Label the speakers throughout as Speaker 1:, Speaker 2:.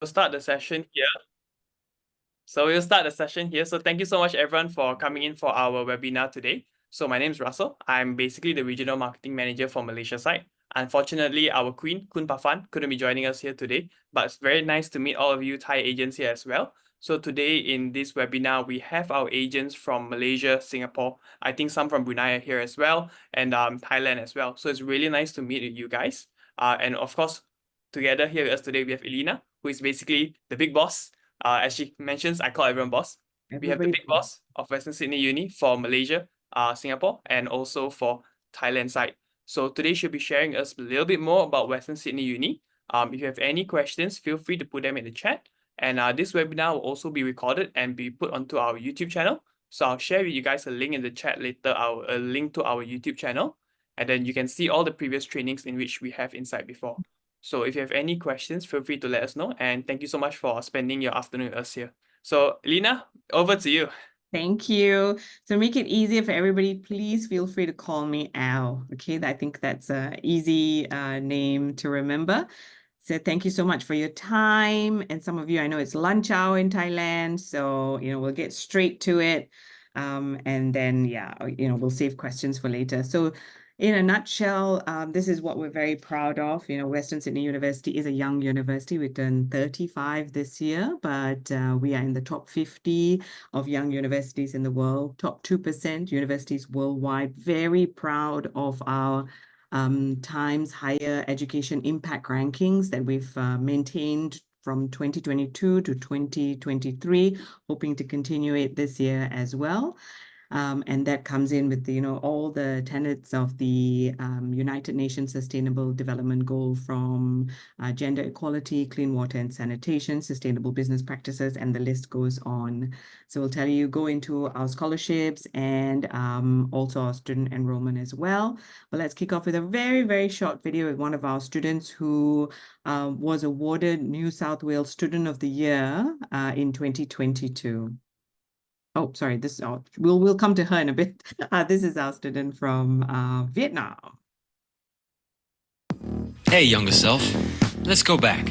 Speaker 1: start the session here. So thank you so much everyone for coming in for our webinar today. So my name is Russell. I'm basically the regional marketing manager for Malaysia side. Unfortunately, our queen, Kun Pafan, couldn't be joining us here today, but it's very nice to meet all of you Thai agents here as well. So today in this webinar, we have our agents from Malaysia, Singapore, I think some from Brunei are here as well, and Thailand as well. So it's really nice to meet you guys. And of course, together here with us today, we have Elena, who is basically the big boss. As she mentions, I call everyone boss. We have the big boss of Western Sydney Uni for Malaysia, Singapore, and also for Thailand side. So today she'll be sharing us a little bit more about Western Sydney Uni. If you have any questions, feel free to put them in the chat. And this webinar will also be recorded and be put onto our YouTube channel. So I'll share with you guys a link in the chat later, a link to our YouTube channel. And then you can see all the previous trainings in which we have inside before. So if you have any questions, feel free to let us know. And thank you so much for spending your afternoon with us here. So Lena, over to you.
Speaker 2: Thank you. To make it easier for everybody, please feel free to call me Al. Okay, I think that's an easy name to remember. So thank you so much for your time. And some of you, I know it's lunch hour in Thailand, so we'll get straight to it. And then we'll save questions for later. So in a nutshell, this is what we're very proud of. Western Sydney University is a young university. We turned 35 this year, but we are in the top 50 of young universities in the world, top 2% universities worldwide. Very proud of our Times Higher Education Impact Rankings that we've maintained from 2022 to 2023, hoping to continue it this year as well. And that comes in with all the tenets of the United Nations Sustainable Development Goal, from gender equality, clean water and sanitation, sustainable business practices, and the list goes on. So we'll tell you, go into our scholarships and also our student enrollment as well. But let's kick off with a very, very short video with one of our students who was awarded New South Wales Student of the Year in 2022. Oh, sorry, we'll come to her in a bit. This is our student from Vietnam.
Speaker 3: Hey, younger self, let's go back.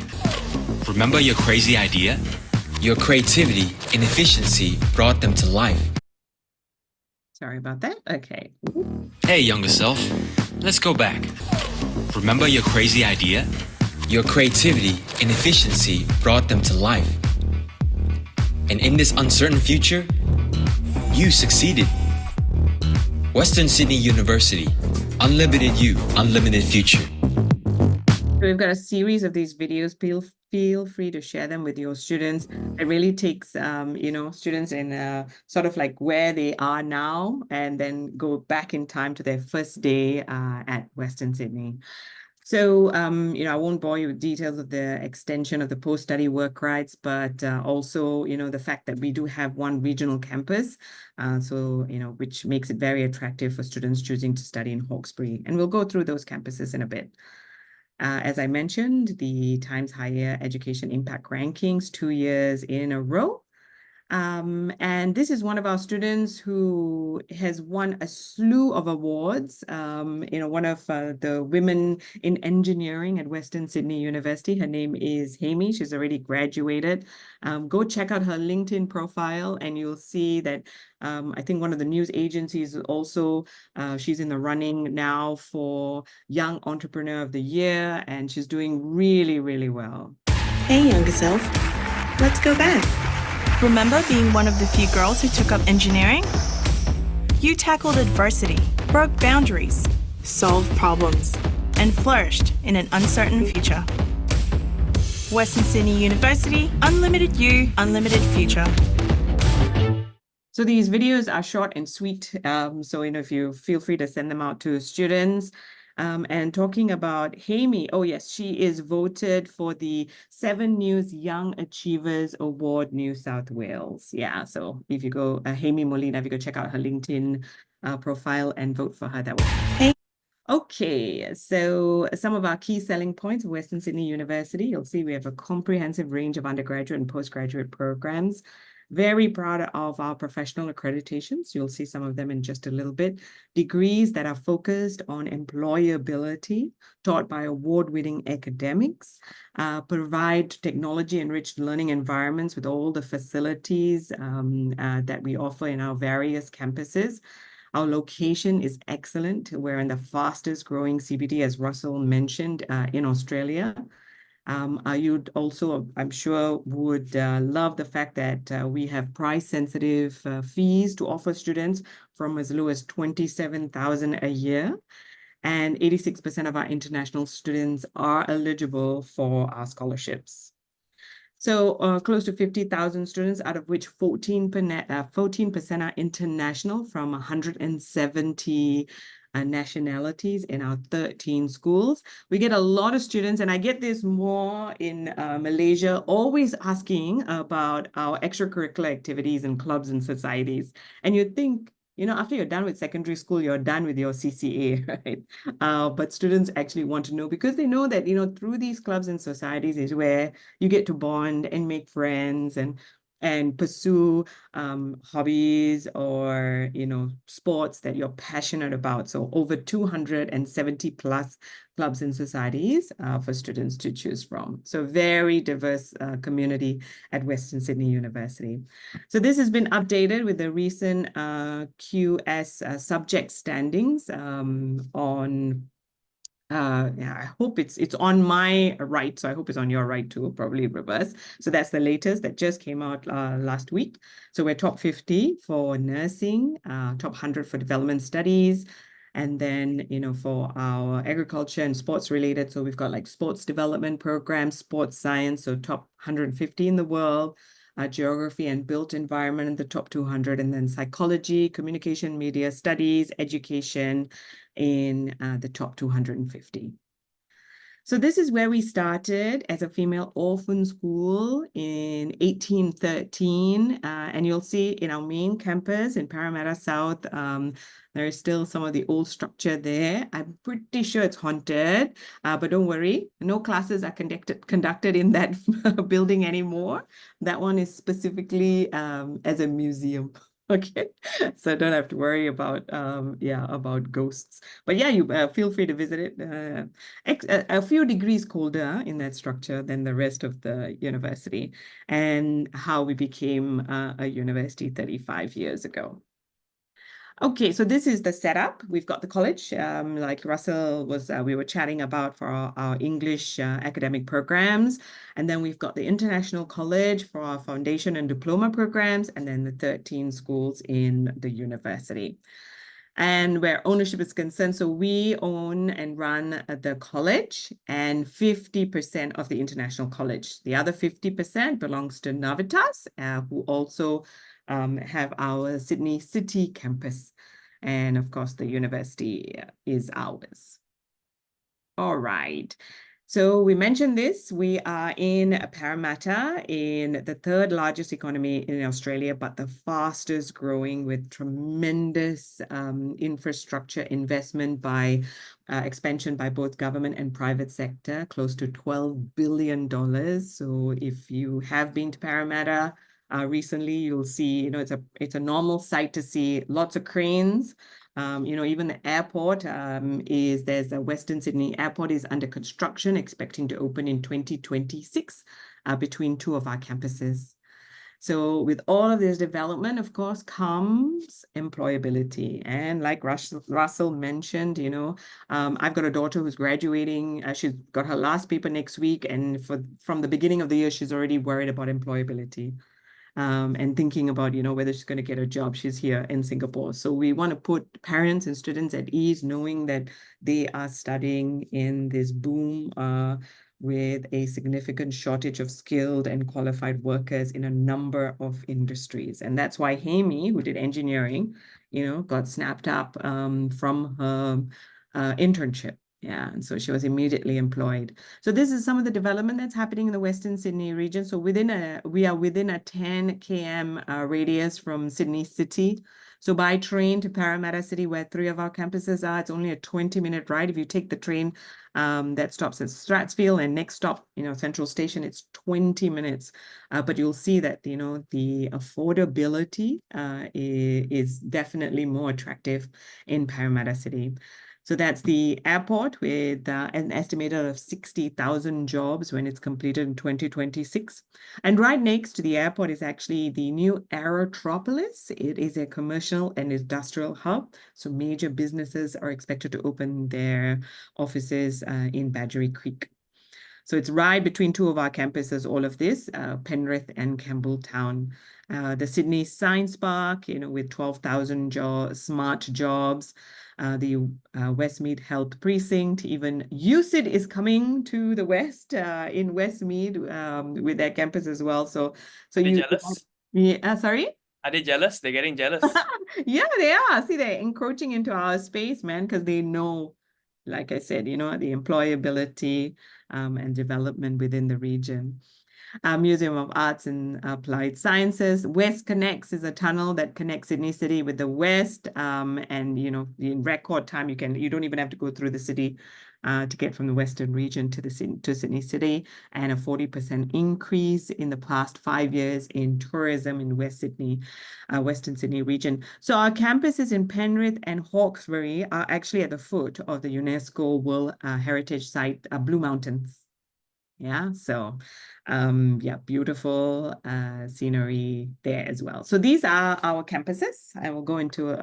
Speaker 3: Remember your crazy idea? Your creativity and efficiency brought them to life.
Speaker 2: Sorry about that. Okay.
Speaker 3: Hey, younger self, let's go back. Remember your crazy idea? Your creativity and efficiency brought them to life. And in this uncertain future, you succeeded. Western Sydney University, unlimited you, unlimited future.
Speaker 2: We've got a series of these videos. Feel free to share them with your students. It really takes, students in sort of like where they are now, and then go back in time to their first day at Western Sydney. So, I won't bore you with details of the extension of the post-study work rights, but also, the fact that we do have one regional campus, which makes it very attractive for students choosing to study in Hawkesbury. And we'll go through those campuses in a bit. As I mentioned, the Times Higher Education Impact Rankings 2 years in a row. And this is one of our students who has won a slew of awards. One of the women in engineering at Western Sydney University. Her name is Hamy. She's already graduated. Go check out her LinkedIn profile and you'll see that I think one of the news agencies also, she's in the running now for Young Entrepreneur of the Year, and she's doing really, really well.
Speaker 4: Hey, younger self, let's go back. Remember being one of the few girls who took up engineering? You tackled adversity, broke boundaries, solved problems, and flourished in an uncertain future. Western Sydney University, unlimited you, unlimited future.
Speaker 2: So these videos are short and sweet. So, if you feel free to send them out to students. And talking about Hamy, oh yes, she is voted for the 7 News Young Achievers Award, New South Wales. Yeah, so if you go, Hamy Molina, if you go check out her LinkedIn profile and vote for her, that would.
Speaker 4: Hey.
Speaker 2: Okay, so some of our key selling points of Western Sydney University. You'll see we have a comprehensive range of undergraduate and postgraduate programs. Very proud of our professional accreditations. You'll see some of them in just a little bit. Degrees that are focused on employability, taught by award-winning academics, provide technology-enriched learning environments with all the facilities that we offer in our various campuses. Our location is excellent. We're in the fastest growing CBD, as Russell mentioned, in Australia. You'd also, I'm sure, would love the fact that we have price-sensitive fees to offer students from as low as $27,000 a year. And 86% of our international students are eligible for our scholarships. So close to 50,000 students, out of which 14% are international from 170 nationalities in our 13 schools. We get a lot of students, and I get this more in Malaysia, always asking about our extracurricular activities and clubs and societies. And you'd think, you know, after you're done with secondary school, you're done with your CCA, right? But students actually want to know, because they know that, you know, through these clubs and societies is where you get to bond and make friends and pursue hobbies or, you know, sports that you're passionate about. So over 270 plus clubs and societies for students to choose from. So very diverse community at Western Sydney University. So this has been updated with the recent QS subject standings on yeah, I hope it's on my right, so I hope it's on your right too, probably reverse. So that's the latest that just came out last week. So we're top 50 for nursing, top 100 for development studies, and then, you know, for our agriculture and sports related, so we've got like sports development programs, sports science, so top 150 in the world, geography and built environment in the top 200, and then psychology, communication, media studies, education in the top 250. So this is where we started as a female orphan school in 1813. And you'll see in our main campus in Parramatta South, there is still some of the old structure there. I'm pretty sure it's haunted, but don't worry, no classes are conducted in that building anymore. That one is specifically as a museum. Okay, so don't have to worry about about ghosts. But yeah, you feel free to visit it. A few degrees colder in that structure than the rest of the university, and how we became a university 35 years ago. Okay, so this is the setup. We've got the college, like Russell was, we were chatting about for our English academic programs. And then we've got the International College for our foundation and diploma programs, and then the 13 schools in the university. And where ownership is concerned, so we own and run the college and 50% of the International College. The other 50% belongs to Navitas, who also have our Sydney City campus. And of course, the university is ours. All right. So we mentioned this, we are in Parramatta, in the third largest economy in Australia, but the fastest growing, with tremendous infrastructure investment by expansion by both government and private sector, close to $12 billion. So if you have been to Parramatta, recently, you'll see, you know, it's a normal sight to see lots of cranes. You know, even the airport there's a Western Sydney Airport is under construction, expecting to open in 2026 between two of our campuses. So with all of this development, of course, comes employability. And like Russell mentioned, you know, I've got a daughter who's graduating. She's got her last paper next week. And from the beginning of the year, she's already worried about employability. And thinking about, you know, whether she's going to get a job. She's here in Singapore. So we want to put parents and students at ease, knowing that they are studying in this boom with a significant shortage of skilled and qualified workers in a number of industries. And that's why Haimi, who did engineering, you know, got snapped up from her internship. Yeah, and so she was immediately employed. So this is some of the development that's happening in the Western Sydney region. So we are within a 10 km radius from Sydney City. So by train to Parramatta City, where 3 of our campuses are, it's only a 20-minute ride. If you take the train that stops at Stratsfield and next stop, Central Station, it's 20 minutes. But you'll see that, the affordability is definitely more attractive in Parramatta City. So that's the airport with an estimated of 60,000 jobs when it's completed in 2026. And right next to the airport is actually the new Aerotropolis. It is a commercial and industrial hub. So major businesses are expected to open their offices in Badgerys Creek. So it's right between 2 of our campuses, all of this, Penrith and Campbelltown. The Sydney Science Park, with 12,000 smart jobs. The Westmead Health Precinct, even UCID is coming to the west in Westmead with their campus as well. So
Speaker 1: Are they
Speaker 2: you
Speaker 1: jealous?
Speaker 2: Yeah, sorry?
Speaker 1: Are they jealous? They're getting jealous.
Speaker 2: Yeah, they are. See, they're encroaching into our space, man, because they know, like I said, the employability and development within the region. Museum of Arts and Applied Sciences. West Connects is a tunnel that connects Sydney City with the West. And, in record time, you don't even have to go through the city to get from the Western region to Sydney City, and a 40% increase in the past 5 years in tourism in Western Sydney region. So our campuses in Penrith and Hawkesbury are actually at the foot of the UNESCO World Heritage Site, Blue Mountains. Yeah, so beautiful scenery there as well. So these are our campuses. I will go into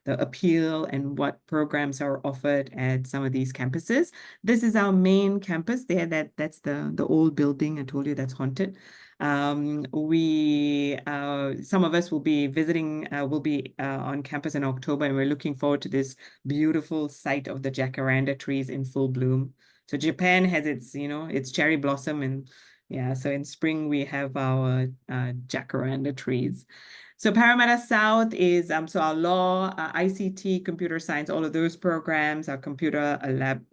Speaker 2: the appeal and what programs are offered at some of these campuses. This is our main campus there. That's the old building I told you that's haunted. Some of us will be visiting, on campus in October, and we're looking forward to this beautiful sight of the jacaranda trees in full bloom. So Japan has its cherry blossom, and so in spring we have our jacaranda trees. So Parramatta South is so our law, ICT, computer science, all of those programs, our computer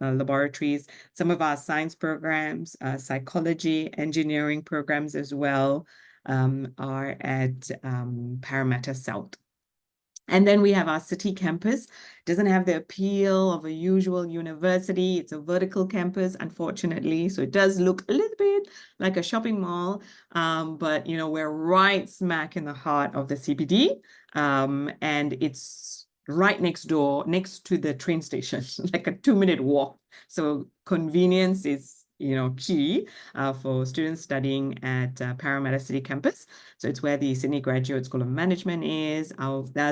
Speaker 2: laboratories, some of our science programs, psychology, engineering programs as well are at Parramatta South. And then we have our city campus. Doesn't have the appeal of a usual university. It's a vertical campus, unfortunately. So it does look a little bit like a shopping mall. But, we're right smack in the heart of the CBD. And it's right next door, next to the train station, like a 2-minute walk. So convenience is key for students studying at Parramatta City Campus. So it's where the Sydney Graduate School of Management is.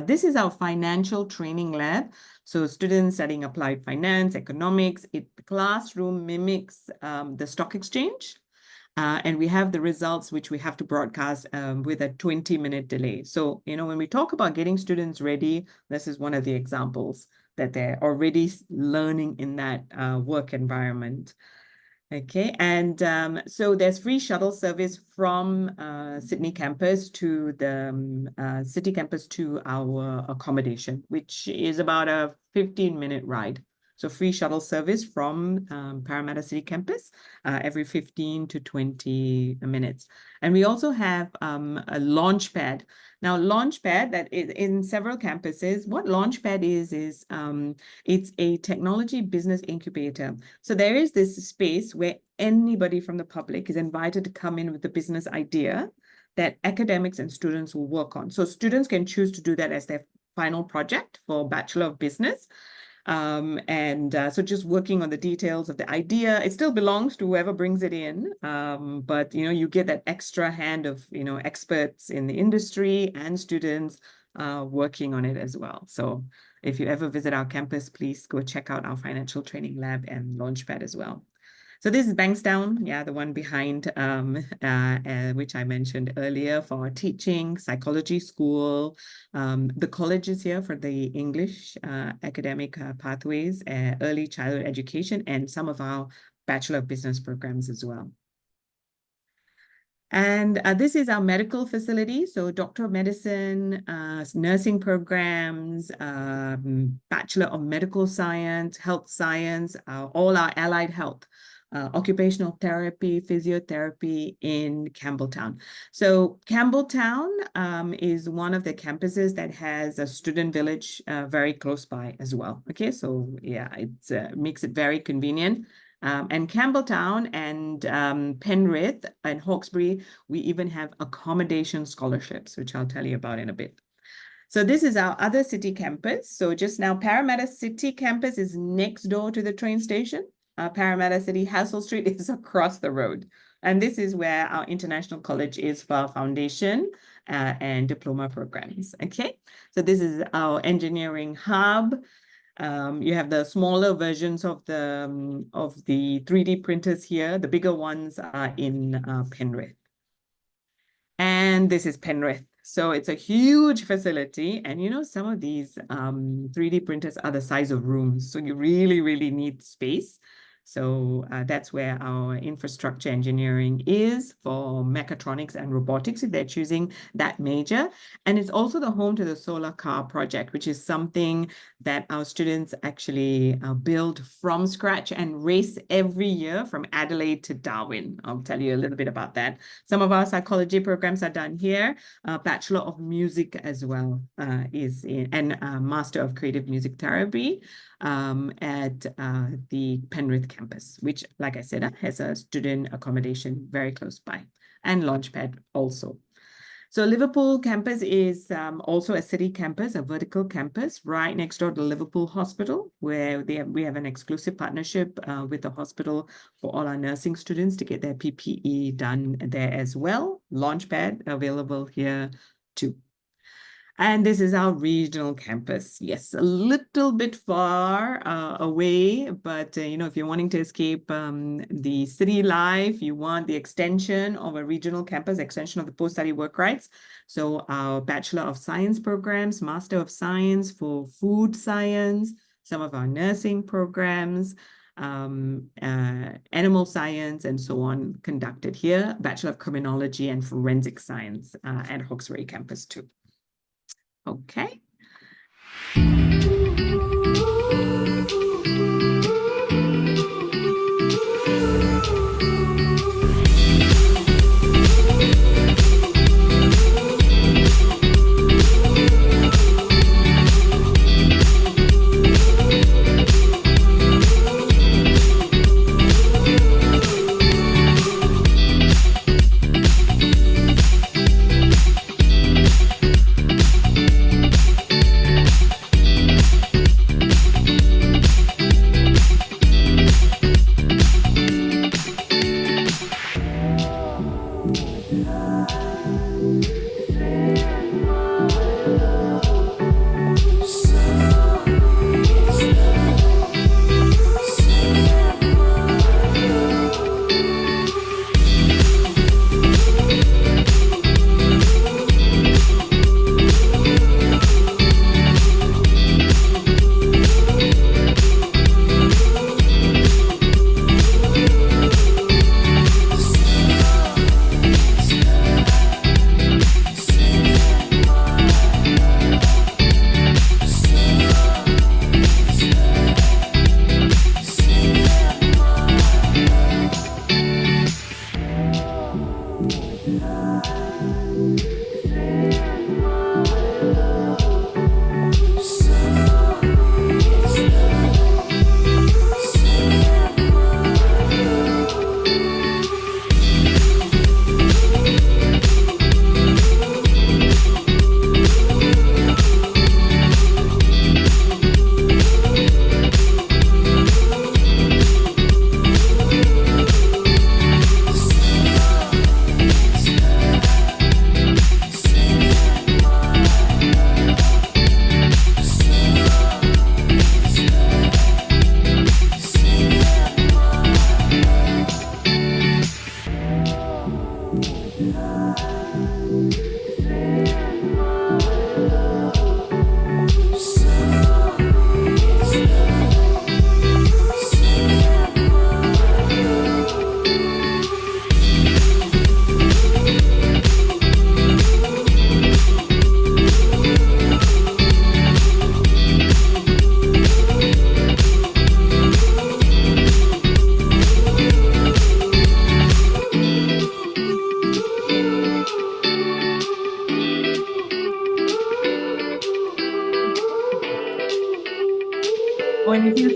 Speaker 2: This is our financial training lab. So students studying applied finance, economics. The classroom mimics the stock exchange. And we have the results, which we have to broadcast with a 20-minute delay. So, when we talk about getting students ready, this is one of the examples that they're already learning in that work environment. Okay, and so there's free shuttle service from Sydney campus to the city campus to our accommodation, which is about a 15-minute ride. So free shuttle service from Parramatta City campus every 15 to 20 minutes. And we also have a Launchpad. Now, Launchpad, that is in several campuses. What Launchpad is it's a technology business incubator. So there is this space where anybody from the public is invited to come in with a business idea that academics and students will work on. So students can choose to do that as their final project for Bachelor of Business. So just working on the details of the idea. It still belongs to whoever brings it in, but you get that extra hand of experts in the industry and students working on it as well. So if you ever visit our campus, please go check out our financial training lab and Launchpad as well. So this is Bankstown, the one behind, which I mentioned earlier, for our teaching, psychology school. The college is here for the English academic pathways, early childhood education, and some of our Bachelor of Business programs as well. And this is our medical facility. So Doctor of Medicine, nursing programs, Bachelor of Medical Science, Health Science, all our allied health. occupational therapy, physiotherapy in Campbelltown. So Campbelltown is one of the campuses that has a student village very close by as well. Okay, so yeah, it makes it very convenient. And Campbelltown and Penrith and Hawkesbury, we even have accommodation scholarships, which I'll tell you about in a bit. So this is our other city campus. So just now, Parramatta City campus is next door to the train station. Parramatta City Hassel Street is across the road. And this is where our International College is for our foundation and diploma programs. Okay, so this is our engineering hub. You have the smaller versions of the 3D printers here. The bigger ones are in Penrith. And this is Penrith. So it's a huge facility. And you know, some of these 3D printers are the size of rooms. So you really, really need space. So that's where our infrastructure engineering is for mechatronics and robotics, if they're choosing that major. And it's also the home to the solar car project, which is something that our students actually build from scratch and race every year from Adelaide to Darwin. I'll tell you a little bit about that. Some of our psychology programs are done here. Bachelor of Music as well is in, and Master of Creative Music Therapy at the Penrith campus, which, like I said, has a student accommodation very close by, and Launchpad also. So Liverpool campus is also a city campus, a vertical campus right next door to Liverpool Hospital, where we have an exclusive partnership with the hospital for all our nursing students to get their PPE done there as well. Launchpad available here too. And this is our regional campus. Yes, a little bit far away, but you know, if you're wanting to escape the city life, you want the extension of a regional campus, extension of the post-study work rights. So our Bachelor of Science programs, Master of Science for food science, some of our nursing programs, animal science and so on conducted here, Bachelor of Criminology and Forensic Science at Hawkesbury campus too. Okay.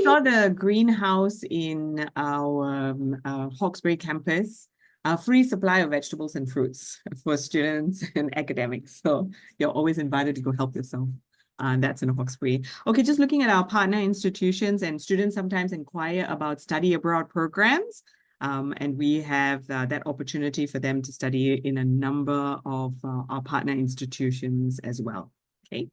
Speaker 2: saw the greenhouse in our Hawkesbury campus. A free supply of vegetables and fruits for students and academics. So you're always invited to go help yourself. That's in Hawkesbury. Okay, just looking at our partner institutions, and students sometimes inquire about study abroad programs. And we have that opportunity for them to study in a number of our partner institutions as well. Okay.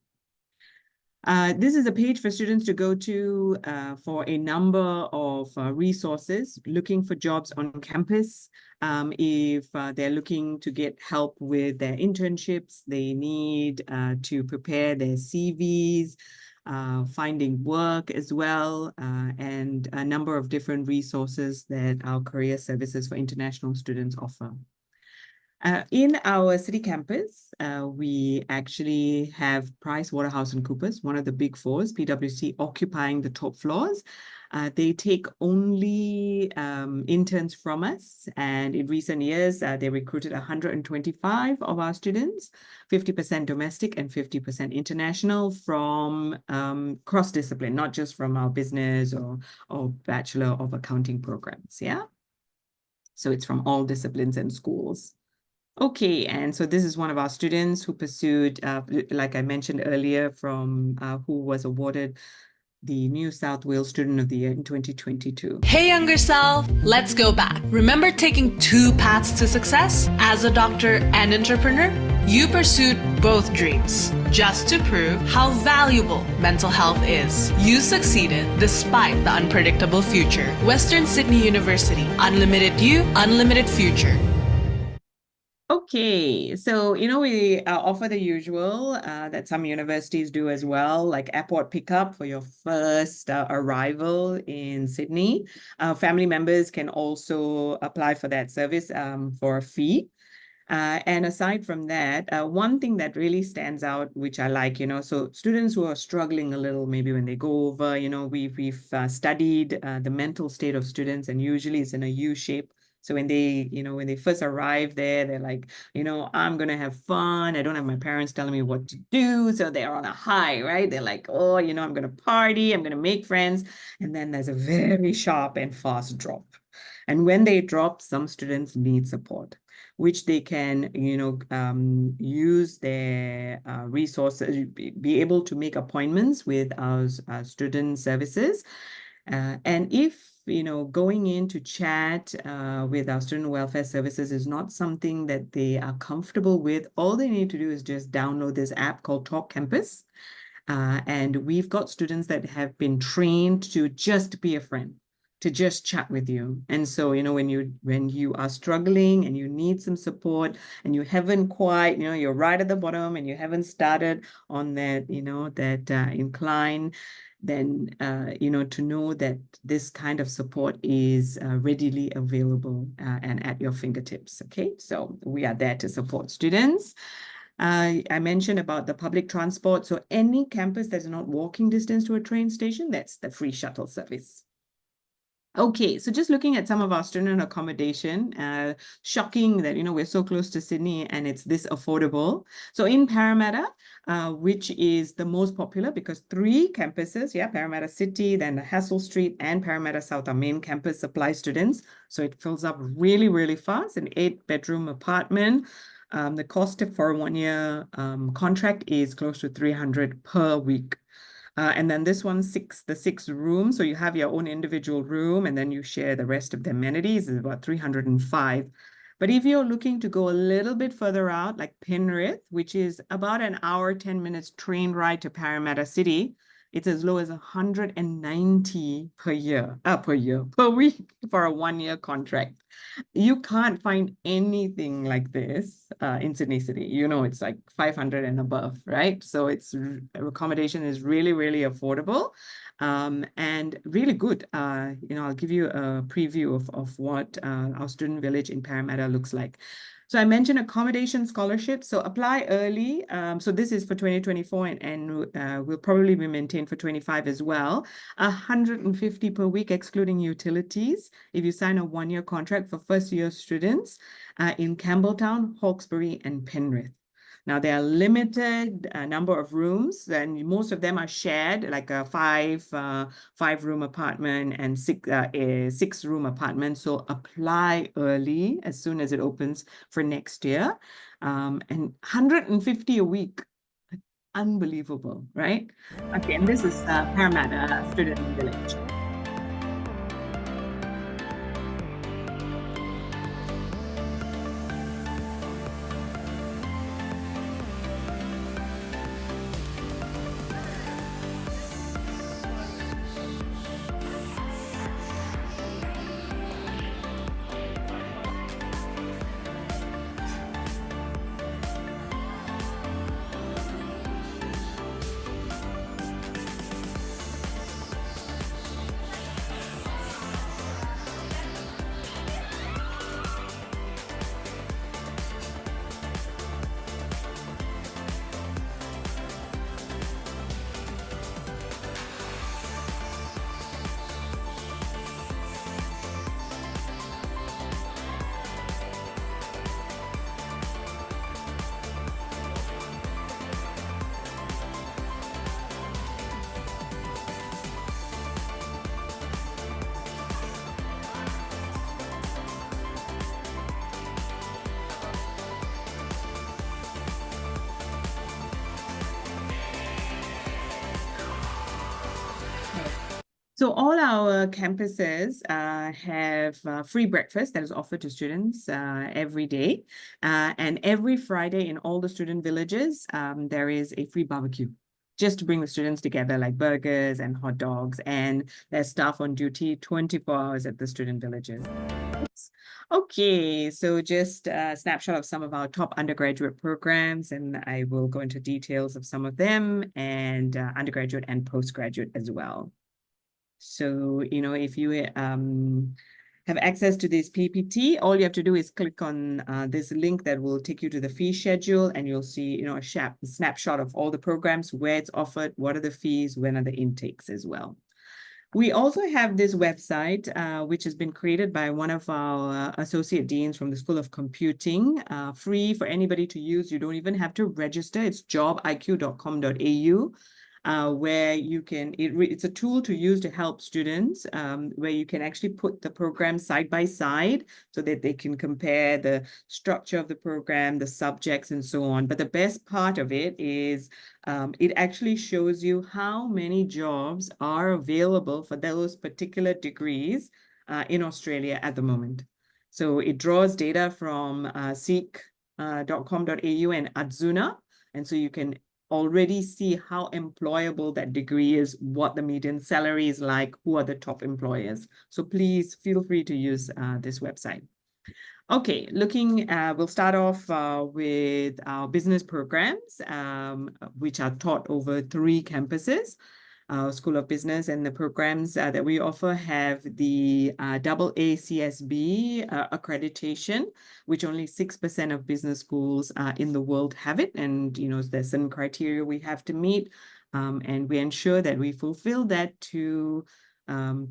Speaker 2: This is a page for students to go to for a number of resources, looking for jobs on campus. If they're looking to get help with their internships, they need to prepare their CVs, finding work as well, and a number of different resources that our career services for international students offer. In our city campus, we actually have PricewaterhouseCoopers, one of the big fours, PwC, occupying the top floors. They take only interns from us, and in recent years, they recruited 125 of our students, 50% domestic and 50% international from cross-discipline, not just from our business or Bachelor of Accounting programs, yeah? So it's from all disciplines and schools. Okay, and so this is one of our students who pursued, like I mentioned earlier, from who was awarded the New South Wales Student of the Year in 2022.
Speaker 4: Hey, younger self, let's go back. Remember taking two paths to success? As a doctor and entrepreneur, you pursued both dreams just to prove how valuable mental health is. You succeeded despite the unpredictable future. Western Sydney University, unlimited you, unlimited future.
Speaker 2: Okay, so, we offer the usual that some universities do as well, like airport pickup for your first arrival in Sydney. Family members can also apply for that service for a fee. And aside from that, one thing that really stands out, which I like, so students who are struggling a little, maybe when they go over, we've studied the mental state of students, and usually it's in a U shape. So when they first arrive there, they're like, I'm going to have fun. I don't have my parents telling me what to do. So they're on a high, right? They're like, oh, I'm going to party. I'm going to make friends. And then there's a very sharp and fast drop. And when they drop, some students need support, which they can, use their resources, be able to make appointments with our student services. And if going in to chat with our student welfare services is not something that they are comfortable with, all they need to do is just download this app called Talk Campus. And we've got students that have been trained to just be a friend, to just chat with you. And so, when you are struggling and you need some support and you haven't quite, you're right at the bottom and you haven't started on that, that incline, then, to know that this kind of support is readily available and at your fingertips, okay? So we are there to support students. I mentioned about the public transport. So any campus that's not walking distance to a train station, that's the free shuttle service. Okay, so just looking at some of our student accommodation, shocking that, we're so close to Sydney and it's this affordable. So in Parramatta, which is the most popular because 3 campuses, Parramatta City, then Hassel Street and Parramatta South, our main campus, supply students. So it fills up really, really fast, an 8-bedroom apartment. The cost for a 1-year contract is close to $300 per week. And then this one's the 6 rooms. So you have your own individual room and then you share the rest of the amenities is about $305. But if you're looking to go a little bit further out, like Penrith, which is about an hour, 10 minutes train ride to Parramatta City, it's as low as $190 per week for a 1-year contract. You can't find anything like this in Sydney City. It's like 500 and above, right? So accommodation is really, really affordable and really good. I'll give you a preview of what our student village in Parramatta looks like. So I mentioned accommodation scholarships. So apply early. So this is for 2024 and will probably be maintained for 25 as well. $150 per week, excluding utilities, if you sign a 1-year contract for first-year students in Campbelltown, Hawkesbury, and Penrith. Now, there are limited number of rooms, and most of them are shared, like a five-room apartment and a six-room apartment. So apply early as soon as it opens for next year. And 150 a week. Unbelievable, right? Okay, and this is Parramatta Student Village. So all our campuses have free breakfast that is offered to students every day. And every Friday in all the student villages, there is a free barbecue just to bring the students together, like burgers and hot dogs. And there's staff on duty 24 hours at the student villages. Okay, so just a snapshot of some of our top undergraduate programs, and I will go into details of some of them, and undergraduate and postgraduate as well. So, if you have access to this PPT, all you have to do is click on this link that will take you to the fee schedule, and you'll see, a snapshot of all the programs, where it's offered, what are the fees, when are the intakes as well. We also have this website, which has been created by one of our associate deans from the School of Computing, free for anybody to use. You don't even have to register. It's jobiq.com.au. Where you can, it's a tool to use to help students, where you can actually put the program side by side so that they can compare the structure of the program, the subjects, and so on. But the best part of it is it actually shows you how many jobs are available for those particular degrees in Australia at the moment. So it draws data from seek.com.au and Adzuna, and so you can already see how employable that degree is, what the median salary is like, who are the top employers. So please feel free to use this website. Okay, we'll start off with our business programs, which are taught over 3 campuses. Our School of Business, and the programs that we offer have the AACSB accreditation, which only 6% of business schools in the world have it. And, there's some criteria we have to meet, and we ensure that we fulfill that to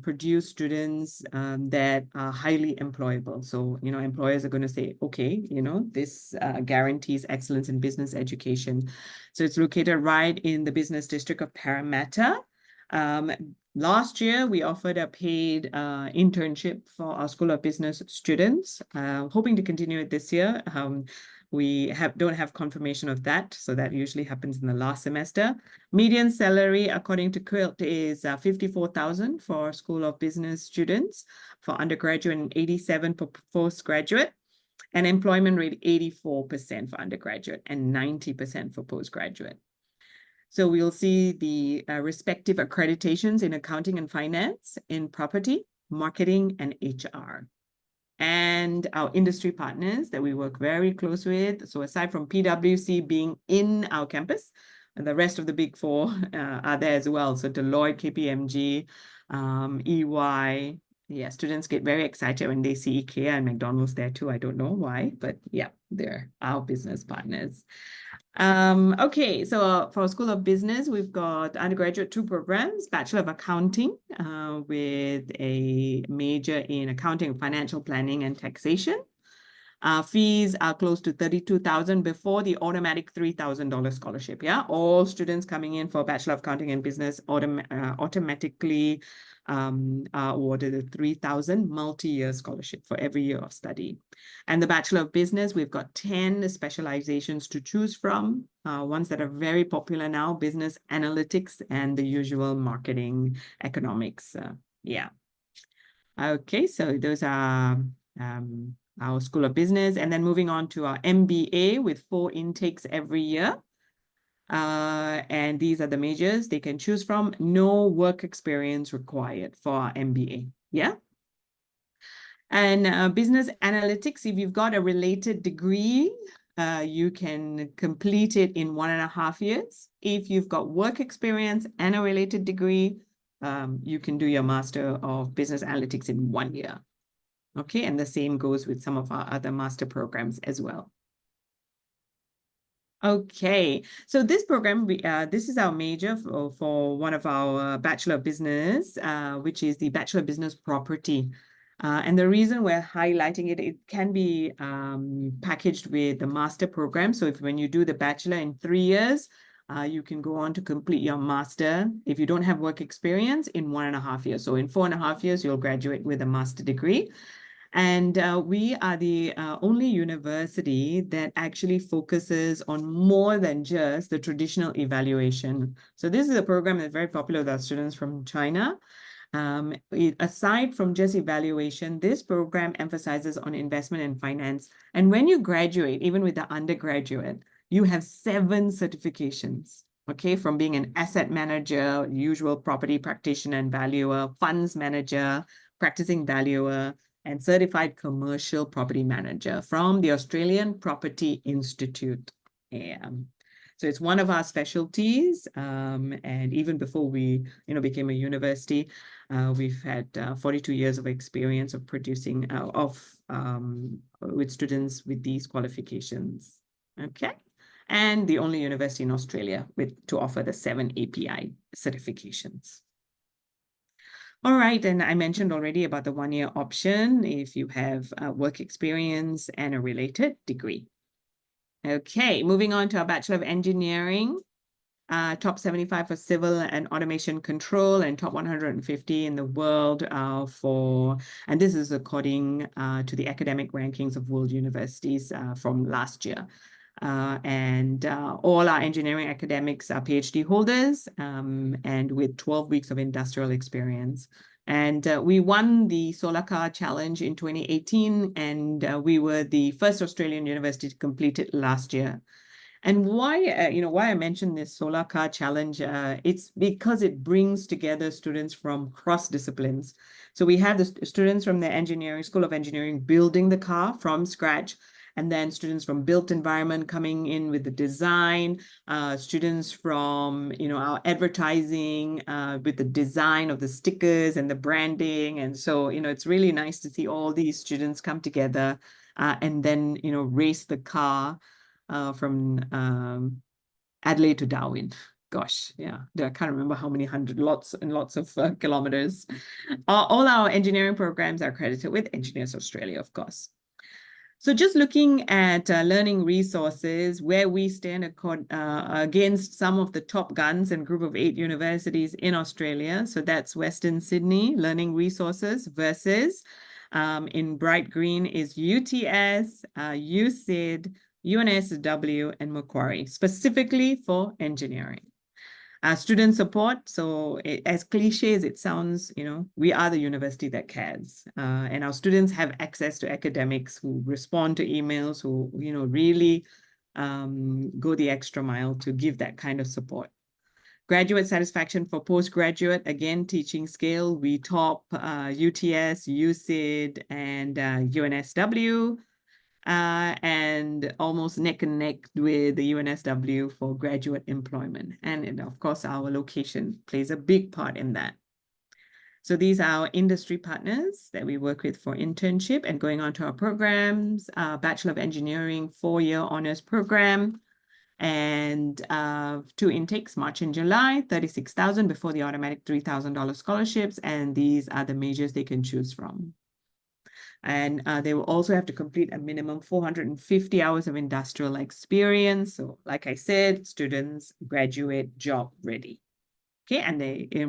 Speaker 2: produce students that are highly employable. So, employers are going to say, okay, this guarantees excellence in business education. So it's located right in the business district of Parramatta. Last year, we offered a paid internship for our School of Business students, hoping to continue it this year. We don't have confirmation of that, so that usually happens in the last semester. Median salary, according to Quilt, is 54,000 for School of Business students, for undergraduate, and 87 for postgraduate, and employment rate 84% for undergraduate and 90% for postgraduate. So we'll see the respective accreditations in accounting and finance, in property, marketing, and HR. And our industry partners that we work very close with. So aside from PwC being in our campus, the rest of the big 4 are there as well. So Deloitte, KPMG, EY. Yeah, students get very excited when they see IKEA and McDonald's there too. I don't know why, but yeah, they're our business partners. Okay, so for School of Business, we've got undergraduate 2 programs, Bachelor of Accounting with a major in accounting, financial planning, and taxation. Fees are close to $32,000 before the automatic $3,000 scholarship. Yeah, all students coming in for Bachelor of Accounting and Business automatically are awarded a $3,000 multi-year scholarship for every year of study. And the Bachelor of Business, we've got 10 specializations to choose from. Ones that are very popular now: business analytics and the usual marketing economics. Yeah. Okay, so those are our School of Business. And then moving on to our MBA with 4 intakes every year. And these are the majors they can choose from. No work experience required for our MBA. Yeah. And business analytics, if you've got a related degree, you can complete it in 1.5 years. If you've got work experience and a related degree, you can do your Master of Business Analytics in 1 year. Okay, and the same goes with some of our other master programs as well. Okay, so this program, this is our major for one of our Bachelor of Business, which is the Bachelor of Business Property. And the reason we're highlighting it, it can be packaged with the master program. So if when you do the Bachelor in 3 years, you can go on to complete your master if you don't have work experience in 1.5 years. So in 4.5 years, you'll graduate with a master degree. And we are the only university that actually focuses on more than just the traditional evaluation. So this is a program that's very popular with our students from China. Aside from just evaluation, this program emphasizes on investment and finance. And when you graduate, even with the undergraduate, you have 7 certifications, okay, from being an asset manager, usual property practitioner and valuer, funds manager, practicing valuer, and certified commercial property manager from the Australian Property Institute. So it's one of our specialties. And even before we, became a university, we've had 42 years of experience of producing with students with these qualifications. Okay. And the only university in Australia to offer the 7 API certifications. All right, and I mentioned already about the 1-year option if you have work experience and a related degree. Okay, moving on to our Bachelor of Engineering, top 75 for civil and automation control and top 150 in the world and this is according to the academic rankings of world universities from last year. All our engineering academics are PhD holders and with 12 weeks of industrial experience. And we won the Solar Car Challenge in 2018, and we were the first Australian university to complete it last year. And why I mentioned this Solar Car Challenge, it's because it brings together students from cross disciplines. So we have the students from the School of Engineering building the car from scratch, and then students from built environment coming in with the design, students from, our advertising with the design of the stickers and the branding. And so, it's really nice to see all these students come together and then, race the car from Adelaide to Darwin. Gosh, yeah, I can't remember how many lots and lots of kilometers. All our engineering programs are accredited with Engineers Australia, of course. So just looking at learning resources, where we stand against some of the top guns and group of 8 universities in Australia. So that's Western Sydney Learning Resources versus in bright green is UTS, USyd, UNSW, and Macquarie, specifically for engineering. Student support, so as cliche as it sounds, we are the university that cares. And our students have access to academics who respond to emails, who, really go the extra mile to give that kind of support. Graduate satisfaction for postgraduate, again, teaching scale, we top UTS, USyd, and UNSW. And almost neck and neck with the UNSW for graduate employment. And of course, our location plays a big part in that. So these are our industry partners that we work with for internship. And going on to our programs, Bachelor of Engineering 4-year honors program, and 2 intakes, March and July, 36,000 before the automatic $3,000 scholarships. And these are the majors they can choose from. And they will also have to complete a minimum 450 hours of industrial experience. So like I said, students graduate job ready. Okay, and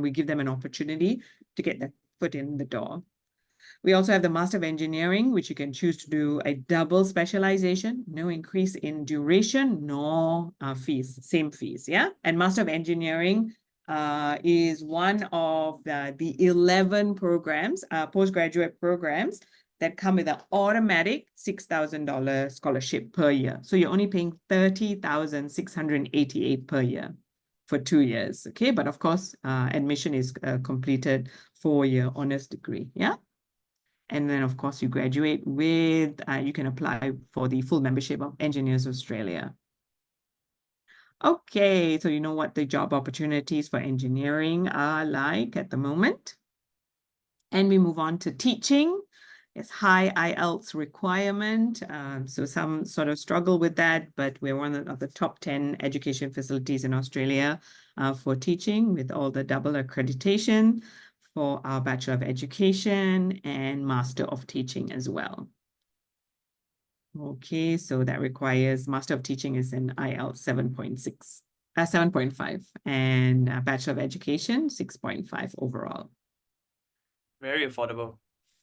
Speaker 2: we give them an opportunity to get their foot in the door. We also have the Master of Engineering, which you can choose to do a double specialization, no increase in duration, nor fees, same fees, yeah? And Master of Engineering is one of the 11 programs, postgraduate programs that come with an automatic $6,000 scholarship per year. So you're only paying $30,688 per year for 2 years, okay? But of course, admission is completed 4-year honors degree, yeah? And then, of course, you graduate with, you can apply for the full membership of Engineers Australia. Okay, so you know what the job opportunities for engineering are like at the moment. And we move on to teaching. It's high IELTS requirement. So some sort of struggle with that, but we're one of the top 10 education facilities in Australia for teaching with all the double accreditation for our Bachelor of Education and Master of Teaching as well. Okay, so that requires Master of Teaching is in IELTS 7.5, and Bachelor of Education 6.5 overall.
Speaker 1: Very affordable.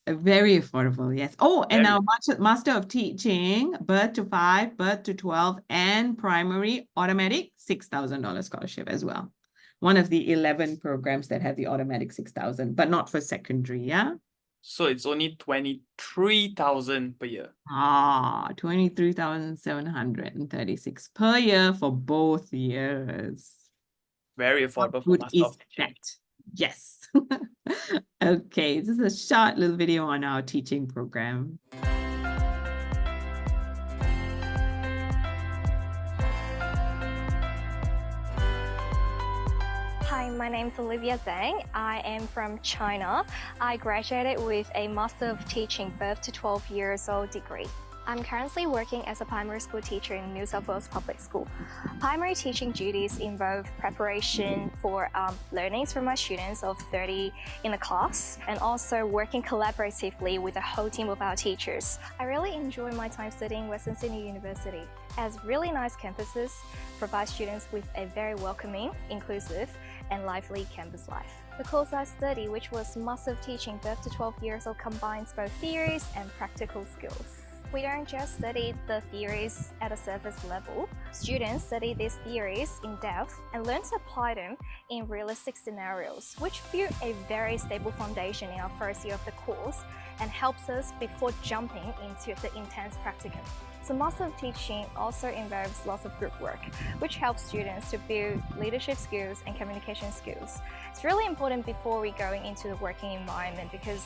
Speaker 2: Very affordable, yes. Oh, and
Speaker 1: Very.
Speaker 2: our Master of Teaching, birth to 5, birth to 12, and primary automatic $6,000 scholarship as well. One of the 11 programs that have the automatic 6,000, but not for secondary, yeah?
Speaker 1: So it's only 23,000 per year.
Speaker 2: 23,736 per year for both years.
Speaker 1: Very
Speaker 2: How
Speaker 1: affordable for
Speaker 2: good
Speaker 1: Master
Speaker 2: is
Speaker 1: of Teaching.
Speaker 2: that? Yes. Okay, this is a short little video on our teaching program.
Speaker 5: Hi, my name is Olivia Zhang. I am from China. I graduated with a Master of Teaching birth to 12 years old degree. I'm currently working as a primary school teacher in New South Wales Public School. Primary teaching duties involve preparation for learnings for my students of 30 in a class, and also working collaboratively with the whole team of our teachers. I really enjoy my time studying Western Sydney University, as really nice campuses provide students with a very welcoming, inclusive, and lively campus life. The course I study, which was Master of Teaching birth to 12 years old, combines both theories and practical skills. We don't just study the theories at a surface level. Students study these theories in depth and learn to apply them in realistic scenarios, which build a very stable foundation in our first year of the course and helps us before jumping into the intense practicum. So Master of Teaching also involves lots of group work, which helps students to build leadership skills and communication skills. It's really important before we go into the working environment because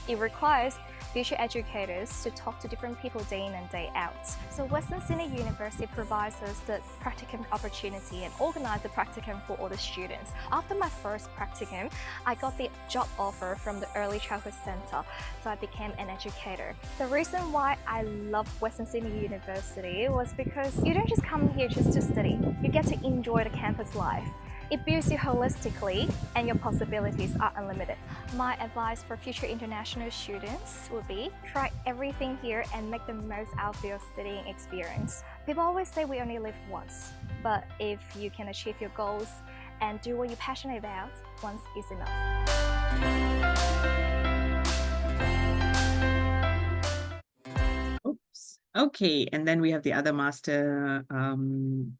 Speaker 5: it requires future educators to talk to different people day in and day out. So Western Sydney University provides us the practicum opportunity and organize the practicum for all the students. After my first practicum, I got the job offer from the Early Childhood Centre, so I became an educator. The reason why I love Western Sydney University was because you don't just come here just to study, you get to enjoy the campus life. It builds you holistically and your possibilities are unlimited. My advice for future international students would be try everything here and make the most out of your studying experience. People always say we only live once, but if you can achieve your goals and do what you're passionate about, once is enough.
Speaker 2: Okay, and then we have the other master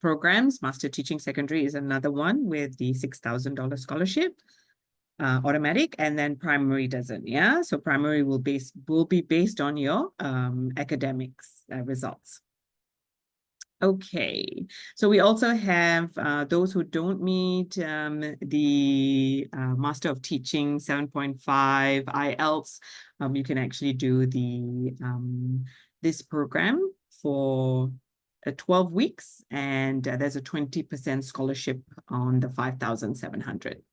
Speaker 2: programs. Master Teaching Secondary is another one with the $6,000 scholarship, automatic, and then primary doesn't, yeah? So primary will be based on your academics results. Okay, so we also have those who don't meet the Master of Teaching 7.5 IELTS. You can actually do the this program for 12 weeks, and there's a 20% scholarship on the 5,700.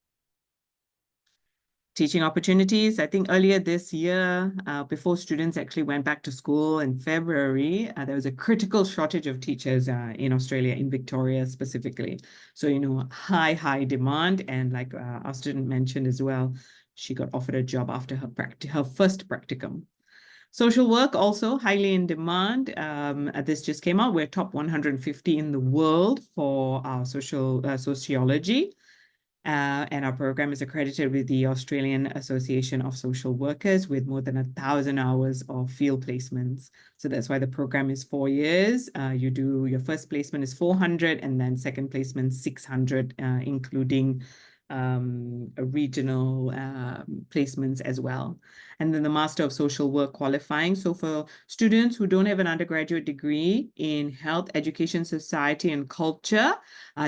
Speaker 2: Teaching opportunities, I think earlier this year, before students actually went back to school in February, there was a critical shortage of teachers in Australia, in Victoria specifically. So, you know, high demand. And like our student mentioned as well, she got offered a job after her first practicum. Social work also highly in demand. This just came out. We're top 150 in the world for our sociology. And our program is accredited with the Australian Association of Social Workers with more than 1,000 hours of field placements. So that's why the program is 4 years. Your first placement is 400 and then second placement 600, including regional placements as well. And then the Master of Social Work qualifying. So for students who don't have an undergraduate degree in health, education, society, and culture,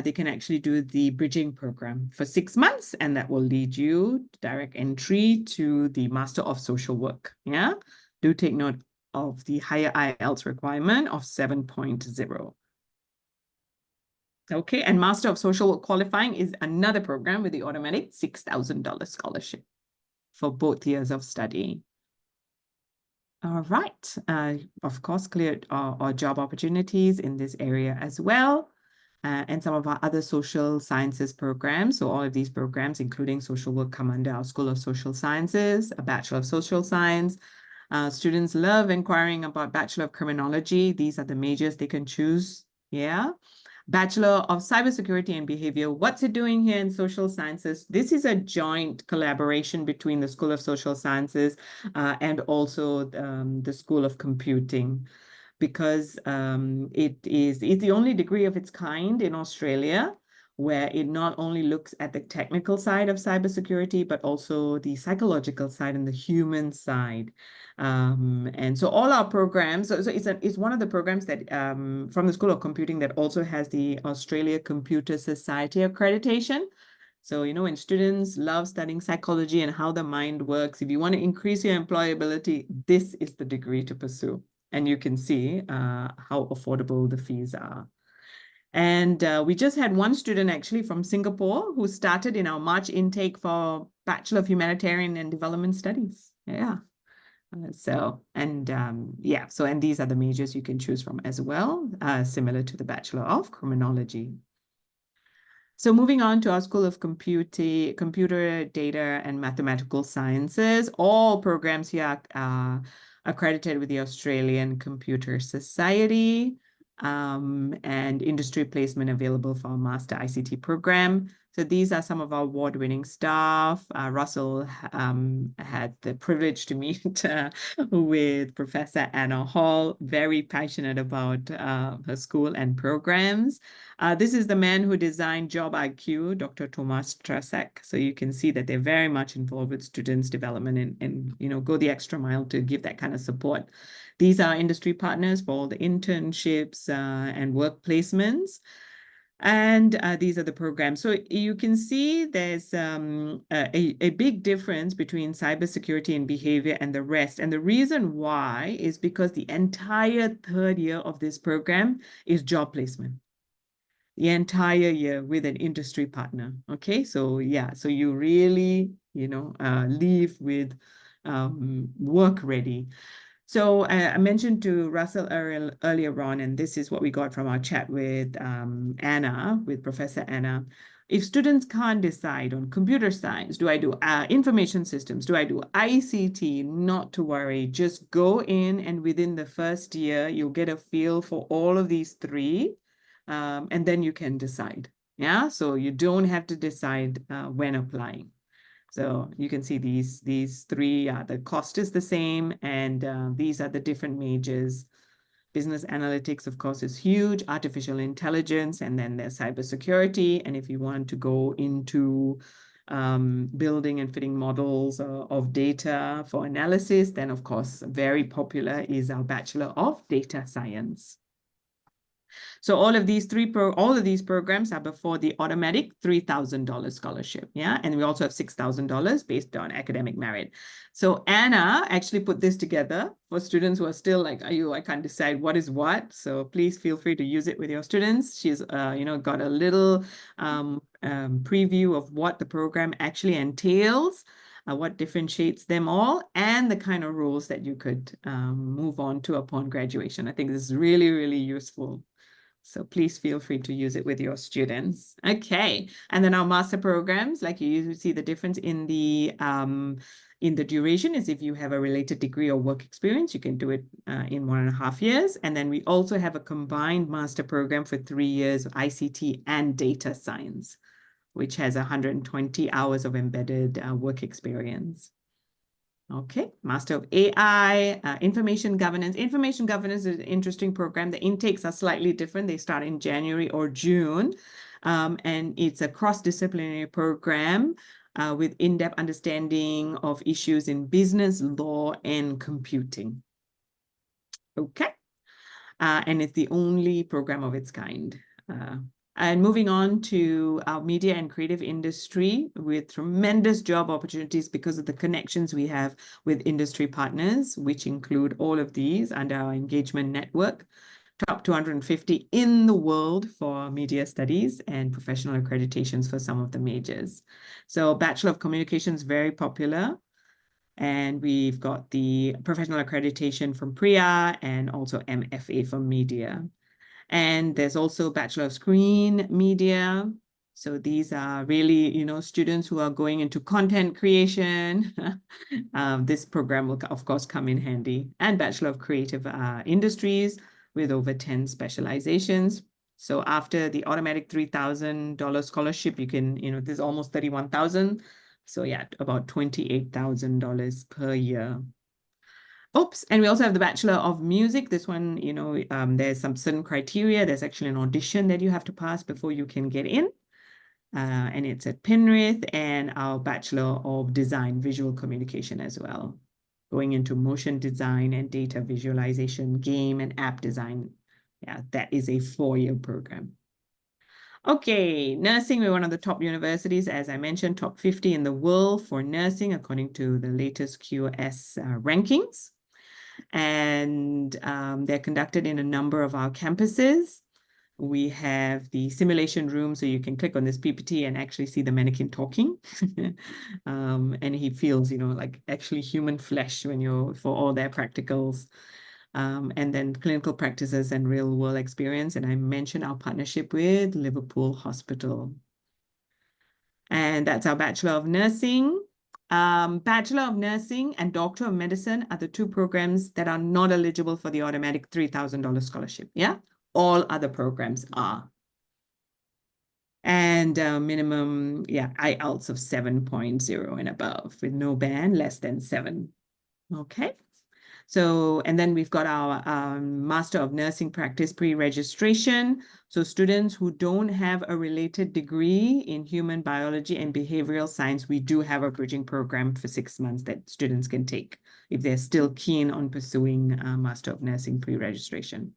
Speaker 2: they can actually do the bridging program for 6 months, and that will lead you to direct entry to the Master of Social Work. Yeah, do take note of the higher IELTS requirement of 7.0. Okay, and Master of Social Work qualifying is another program with the automatic $6,000 scholarship for both years of study. All right, of course, cleared our job opportunities in this area as well. And some of our other social sciences programs. So all of these programs, including social work, come under our School of Social Sciences, a Bachelor of Social Science. Students love inquiring about Bachelor of Criminology. These are the majors they can choose. Yeah. Bachelor of Cybersecurity and Behavior. What's it doing here in social sciences? This is a joint collaboration between the School of Social Sciences and also the School of Computing, because it's the only degree of its kind in Australia where it not only looks at the technical side of cybersecurity, but also the psychological side and the human side. And so all our programs, so it's one of the programs that from the School of Computing that also has the Australia Computer Society accreditation. So, you know, when students love studying psychology and how the mind works, if you want to increase your employability, this is the degree to pursue. And you can see how affordable the fees are. And we just had one student actually from Singapore who started in our March intake for Bachelor of Humanitarian and Development Studies. Yeah. And these are the majors you can choose from as well, similar to the Bachelor of Criminology. So moving on to our School of Computer, Data, and Mathematical Sciences, all programs here are accredited with the Australian Computer Society, and industry placement available for our Master ICT program. So these are some of our award-winning staff. Russell had the privilege to meet with Professor Anna Hall, very passionate about her school and programs. This is the man who designed Job IQ, Dr. Tomas Trasek. So you can see that they're very much involved with students' development and you know, go the extra mile to give that kind of support. These are industry partners for all the internships and work placements. And these are the programs. So you can see there's a big difference between cybersecurity and behavior and the rest. And the reason why is because the entire third year of this program is job placement. The entire year with an industry partner. Okay, so yeah, so you really, you know, leave with work ready. So I mentioned to Russell earlier on, and this is what we got from our chat with Anna, with Professor Anna. If students can't decide on computer science, do I do information systems, do I do ICT, not to worry, just go in and within the first year, you'll get a feel for all of these three, and then you can decide. Yeah, so you don't have to decide when applying. So you can see these three, the cost is the same, and these are the different majors. Business analytics, of course, is huge, artificial intelligence, and then there's cybersecurity. And if you want to go into building and fitting models of data for analysis, then of course, very popular is our Bachelor of Data Science. So all of these programs are before the automatic $3,000 scholarship. Yeah. And we also have $6,000 based on academic merit. So Anna actually put this together for students who are still like, I can't decide what is what. So please feel free to use it with your students. She's, you know, got a little preview of what the program actually entails, what differentiates them all, and the kind of roles that you could move on to upon graduation. I think this is really, really useful So please feel free to use it with your students. Okay. And then our master programs, like you see the difference in the duration is if you have a related degree or work experience, you can do it in 1.5 years. And then we also have a combined master program for 3 years of ICT and data science, which has 120 hours of embedded work experience. Okay, Master of AI, Information Governance. Information Governance is an interesting program. The intakes are slightly different. They start in January or June, and it's a cross-disciplinary program with in-depth understanding of issues in business, law, and computing. Okay, and it's the only program of its kind. And moving on to our media and creative industry with tremendous job opportunities because of the connections we have with industry partners, which include all of these under our engagement network, top 250 in the world for media studies and professional accreditations for some of the majors. So Bachelor of Communications, very popular. And we've got the professional accreditation from PRIA and also MFA from media. And there's also Bachelor of Screen Media. So these are really, students who are going into content creation. This program will, of course, come in handy. And Bachelor of Creative Industries with over 10 specializations. So after the automatic $3,000 scholarship, you can, this is almost $31,000. So yeah, about $28,000 per year. Oops, and we also have the Bachelor of Music. This one, there's some certain criteria. There's actually an audition that you have to pass before you can get in. And it's at Penrith, and our Bachelor of Design, Visual Communication as well. Going into motion design and data visualization, game and app design. Yeah, that is a 4-year program. Okay, nursing, we're one of the top universities, as I mentioned, top 50 in the world for nursing, according to the latest QS rankings. And they're conducted in a number of our campuses. We have the simulation room, so you can click on this PPT and actually see the mannequin talking. And he feels, like actually human flesh for all their practicals. And then clinical practices and real world experience. And I mentioned our partnership with Liverpool Hospital. And that's our Bachelor of Nursing. Bachelor of Nursing and Doctor of Medicine are the 2 programs that are not eligible for the automatic $3,000 scholarship. Yeah, all other programs are. And minimum, IELTS of 7.0 and above with no band less than 7. Okay. So, and then we've got our Master of Nursing Practice pre-registration. So students who don't have a related degree in human biology and behavioral science, we do have a bridging program for 6 months that students can take if they're still keen on pursuing Master of Nursing pre-registration.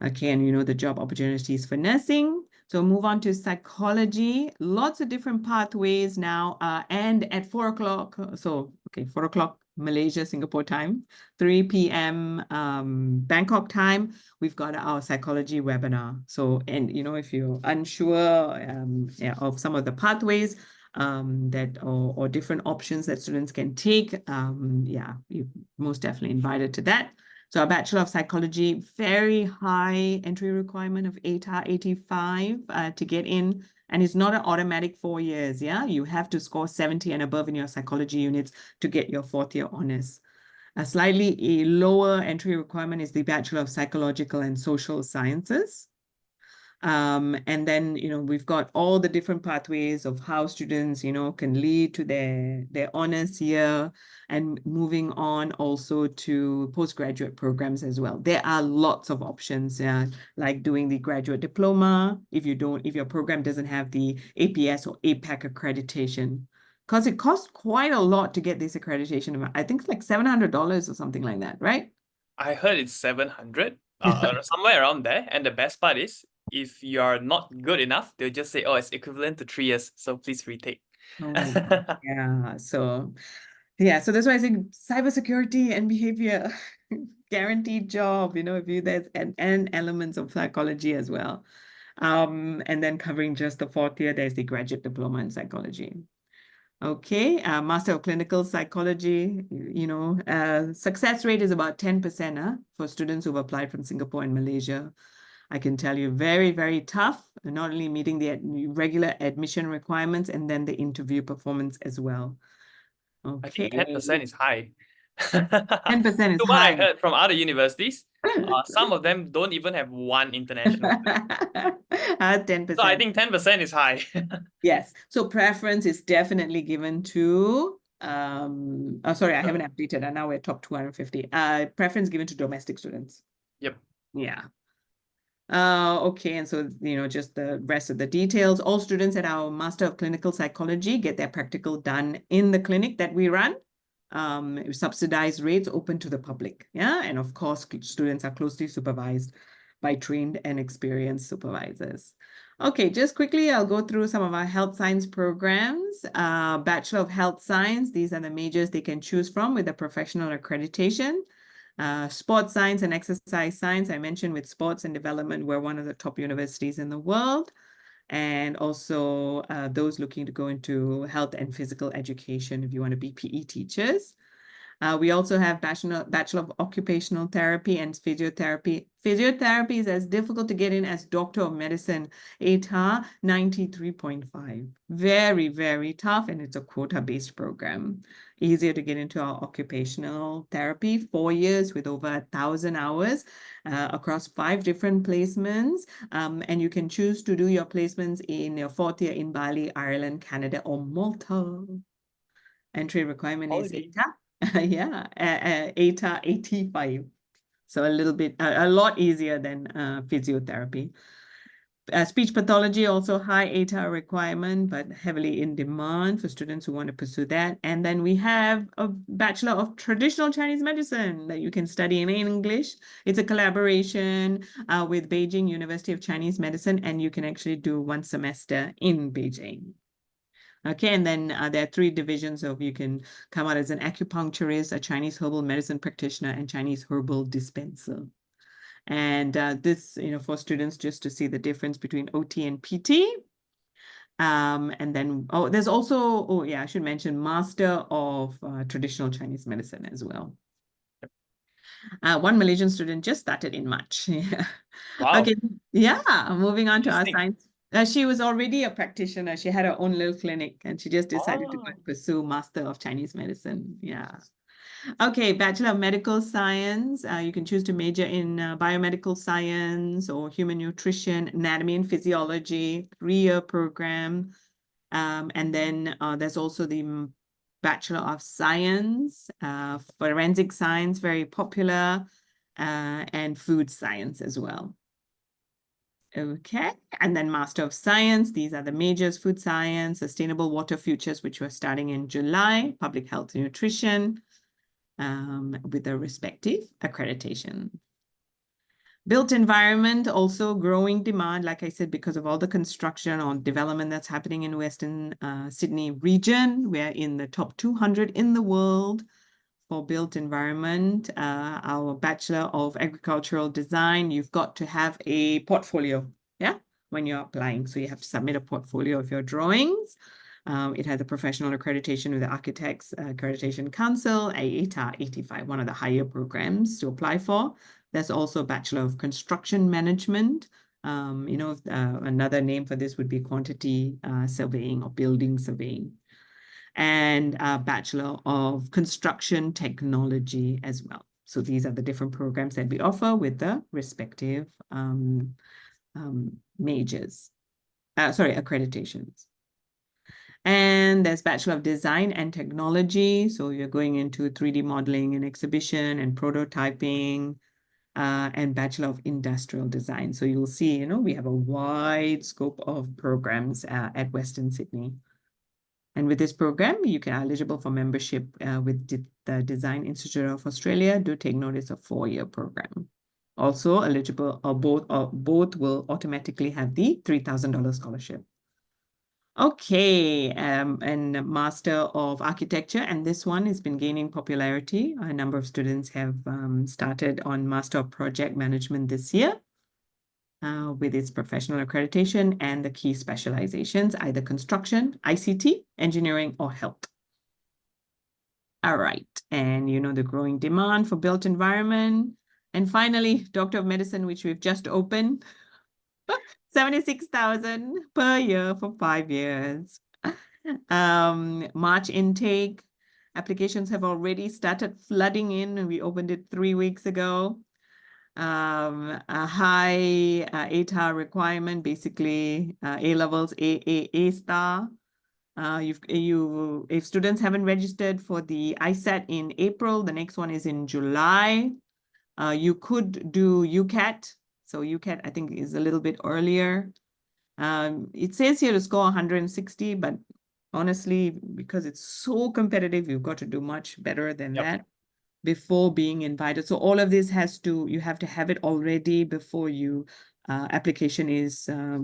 Speaker 2: Okay, and the job opportunities for nursing. So move on to psychology. Lots of different pathways now. And at 4 o'clock, 4 o'clock Malaysia, Singapore time, 3 p.m. Bangkok time, we've got our psychology webinar. So, and if you're unsure of some of the pathways or different options that students can take, you're most definitely invited to that. So our Bachelor of Psychology, very high entry requirement of ATAR 85 to get in. And it's not an automatic 4 years, yeah? You have to score 70 and above in your psychology units to get your 4th year honors. A slightly lower entry requirement is the Bachelor of Psychological and Social Sciences. And then, we've got all the different pathways of how students, can lead to their honors year and moving on also to postgraduate programs as well. There are lots of options, like doing the graduate diploma if your program doesn't have the APS or APAC accreditation, because it costs quite a lot to get this accreditation. I think it's like $700 or something like that, right?
Speaker 1: I heard it's 700, somewhere around there. And the best part is, if you're not good enough, they'll just say, oh, it's equivalent to 3 years, so please retake.
Speaker 2: Oh my God. So that's why I say cybersecurity and behavior, guaranteed job, there's and elements of psychology as well. And then covering just the 4th year, there's the graduate diploma in psychology. Okay, Master of Clinical Psychology, success rate is about 10% for students who've applied from Singapore and Malaysia. I can tell you very, very tough, not only meeting the regular admission requirements and then the interview performance as well.
Speaker 1: I think
Speaker 2: Okay.
Speaker 1: 10% is high.
Speaker 2: 10% is
Speaker 1: So what I
Speaker 2: high.
Speaker 1: heard from other universities, some of them don't even have one international.
Speaker 2: 10%.
Speaker 1: So I think 10% is high.
Speaker 2: Yes. So preference is definitely given to oh, sorry, I haven't updated, and now we're top 250. Preference given to domestic students.
Speaker 1: Yep.
Speaker 2: Yeah. Okay, and so, just the rest of the details. All students at our Master of Clinical Psychology get their practical done in the clinic that we run. Subsidized rates open to the public. Yeah, and of course, students are closely supervised by trained and experienced supervisors. Okay, just quickly, I'll go through some of our health science programs. Bachelor of Health Science, these are the majors they can choose from with a professional accreditation. Sports science and exercise science, I mentioned with sports and development, we're one of the top universities in the world. And also those looking to go into health and physical education if you want to be PE teachers. We also have Bachelor of Occupational Therapy and Physiotherapy. Physiotherapy is as difficult to get in as Doctor of Medicine, ATAR 93.5. Very, very tough, and it's a quota-based program. Easier to get into our occupational therapy, 4 years with over 1,000 hours across 5 different placements. And you can choose to do your placements in your 4th year in Bali, Ireland, Canada, or Malta. Entry requirement is ATAR. Yeah, ATAR 85. So a lot easier than physiotherapy. Speech pathology, also high ATAR requirement, but heavily in demand for students who want to pursue that. And then we have a Bachelor of Traditional Chinese Medicine that you can study in English. It's a collaboration with Beijing University of Chinese Medicine, and you can actually do 1 semester in Beijing. Okay, and then there are 3 divisions of you can come out as an acupuncturist, a Chinese herbal medicine practitioner, and Chinese herbal dispenser. And this, for students just to see the difference between OT and PT. And then, there's also, I should mention Master of Traditional Chinese Medicine as well. 1 Malaysian student just started in March.
Speaker 1: Wow.
Speaker 2: Okay, yeah, moving on to our
Speaker 1: Interesting.
Speaker 2: science. She was already a practitioner. She had her own little clinic and she just decided to go and pursue Master of Chinese Medicine. Yeah. Okay, Bachelor of Medical Science. You can choose to major in biomedical science or human nutrition, anatomy and physiology, 3-year program. And then there's also the Bachelor of Science, forensic science, very popular, and food science as well. Okay, and then Master of Science, these are the majors: food science, sustainable water futures, which we're starting in July, public health and nutrition, with their respective accreditation. Built environment, also growing demand, like I said, because of all the construction or development that's happening in Western Sydney region. We're in the top 200 in the world for built environment. Our Bachelor of Agricultural Design, you've got to have a portfolio, when you're applying. So you have to submit a portfolio of your drawings. It has a professional accreditation with the Architects Accreditation Council, ATAR 85, one of the higher programs to apply for. There's also a Bachelor of Construction Management. Another name for this would be quantity surveying or building surveying. And a Bachelor of Construction Technology as well. So these are the different programs that we offer with the respective majors, accreditations. And there's Bachelor of Design and Technology. So you're going into 3D modeling and exhibition and prototyping, and Bachelor of Industrial Design. So you'll see, we have a wide scope of programs at Western Sydney. And with this program, you can eligible for membership with the Design Institute of Australia. Do take notice of 4-year program. Also eligible, or both will automatically have the $3,000 scholarship. Okay, and Master of Architecture, and this one has been gaining popularity. A number of students have started on Master of Project Management this year with its professional accreditation and the key specializations, either construction, ICT, engineering, or health. All right, and the growing demand for built environment. And finally, Doctor of Medicine, which we've just opened, 76,000 per year for 5 years. March intake, applications have already started flooding in. We opened it 3 weeks ago. A high ATAR requirement, basically A levels, A star. If students haven't registered for the ISAT in April, the next one is in July. You could do UCAT. So UCAT, I think, is a little bit earlier. It says here to score 160, but honestly, because it's so competitive, you've got to do much better than that before being invited. So all of this you have to have it already before application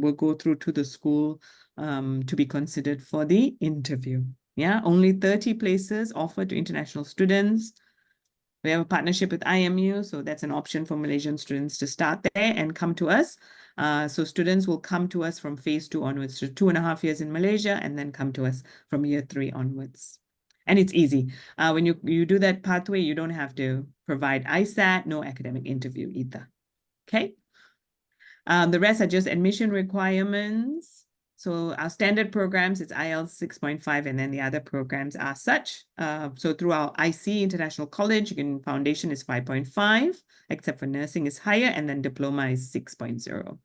Speaker 2: will go through to the school to be considered for the interview. Yeah, only 30 places offered to international students. We have a partnership with IMU, so that's an option for Malaysian students to start there and come to us. So students will come to us from phase 2 onwards, so 2.5 years in Malaysia, and then come to us from year 3 onwards. And it's easy. When you do that pathway, you don't have to provide ISAT, no academic interview either. Okay. The rest are just admission requirements. So our standard programs, it's IELTS 6.5, and then the other programs are such. So through our IC, International College, foundation is 5.5, except for nursing is higher, and then diploma is 6.0.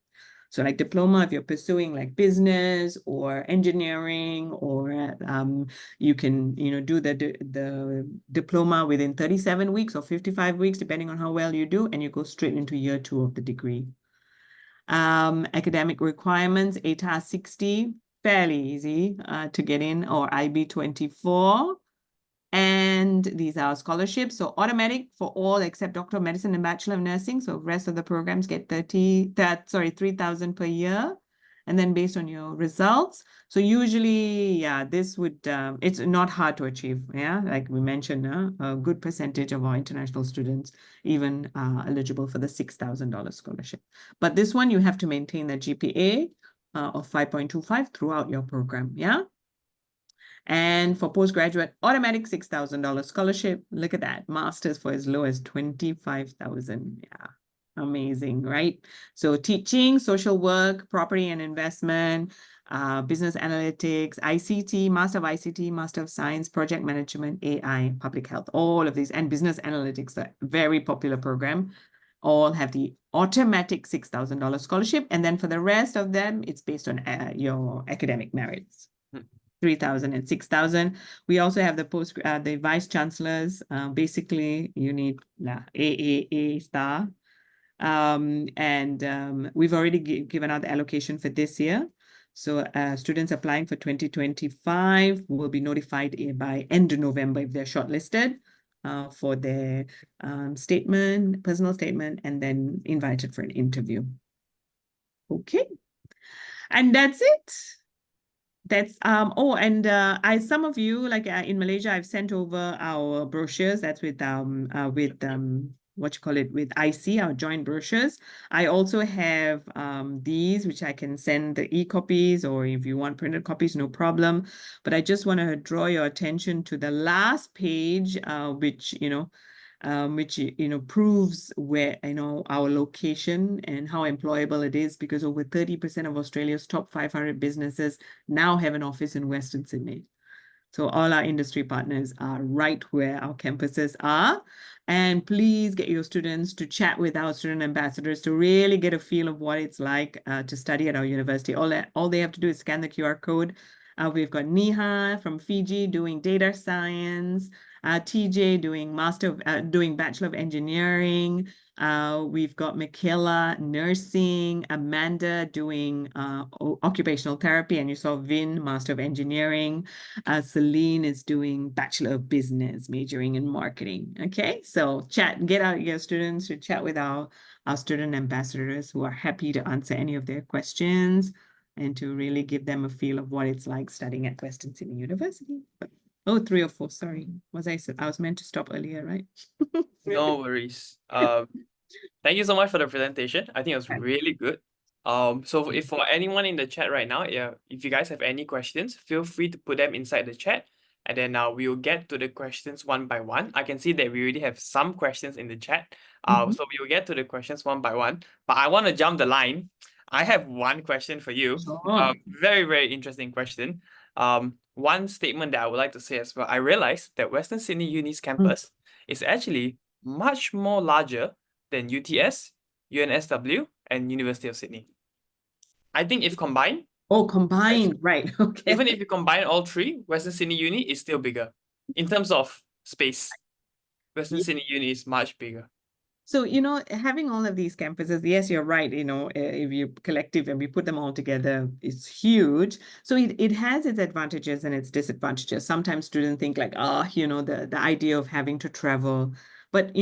Speaker 2: So like diploma, if you're pursuing like business or engineering, or you can do the diploma within 37 weeks or 55 weeks, depending on how well you do, and you go straight into year 2 of the degree. Academic requirements, ATAR 60, fairly easy to get in, or IB 24. And these are scholarships. So automatic for all except Doctor of Medicine and Bachelor of Nursing. So rest of the programs get 3,000 per year. And then based on your results. So usually, yeah, this would, it's not hard to achieve. Yeah, like we mentioned, a good percentage of our international students even eligible for the $6,000 scholarship. But this one, you have to maintain the GPA of 5.25 throughout your program. Yeah. And for postgraduate, automatic $6,000 scholarship. Look at that. Masters for as low as 25,000. Yeah. Amazing, right? So teaching, social work, property and investment, business analytics, ICT, Master of ICT, Master of Science, project management, AI, public health, all of these, and business analytics, a very popular program, all have the automatic $6,000 scholarship. And then for the rest of them, it's based on your academic merits. 3,000 and 6,000. We also have the vice chancellors. Basically, you need A star. We've already given out the allocation for this year. So students applying for 2025 will be notified by end of November if they're shortlisted for their personal statement, and then invited for an interview. Okay. And that's it. That's some of you, like in Malaysia, I've sent over our brochures. That's with with IC, our joint brochures. I also have these, which I can send the e-copies, or if you want printed copies, no problem. But I just want to draw your attention to the last page, which proves where our location and how employable it is, because over 30% of Australia's top 500 businesses now have an office in Western Sydney. So all our industry partners are right where our campuses are. And please get your students to chat with our student ambassadors to really get a feel of what it's like to study at our university. All they have to do is scan the QR code. We've got Niha from Fiji doing data science, TJ doing Bachelor of Engineering. We've got Michaela nursing, Amanda doing occupational therapy, and you saw Vin, Master of Engineering. Celine is doing Bachelor of Business, majoring in marketing. Okay, so get out your students to chat with our student ambassadors, who are happy to answer any of their questions and to really give them a feel of what it's like studying at Western Sydney University. Oh, 3 or 4, sorry. I was meant to stop earlier, right?
Speaker 1: No worries. Thank you so much for the presentation. I think it was really good. So if for anyone in the chat right now, if you guys have any questions, feel free to put them inside the chat, and then we will get to the questions one by one. I can see that we already have some questions in the chat.
Speaker 2: Mhm.
Speaker 1: So we will get to the questions one by one. But I want to jump the line. I have one question for you.
Speaker 2: Sure.
Speaker 1: Very, very interesting question. One statement that I would like to say as well. I realized that Western Sydney Uni's campus is actually much more larger than UTS, UNSW, and University of Sydney. I think if combined,
Speaker 2: Oh, combined, right? Okay.
Speaker 1: even if you combine all three, Western Sydney Uni is still bigger in terms of space. Western
Speaker 2: Yeah.
Speaker 1: Sydney Uni is much bigger.
Speaker 2: So, having all of these campuses, yes, you're right. If you collective and we put them all together, it's huge. So it has its advantages and its disadvantages. Sometimes students think like, the idea of having to travel. But,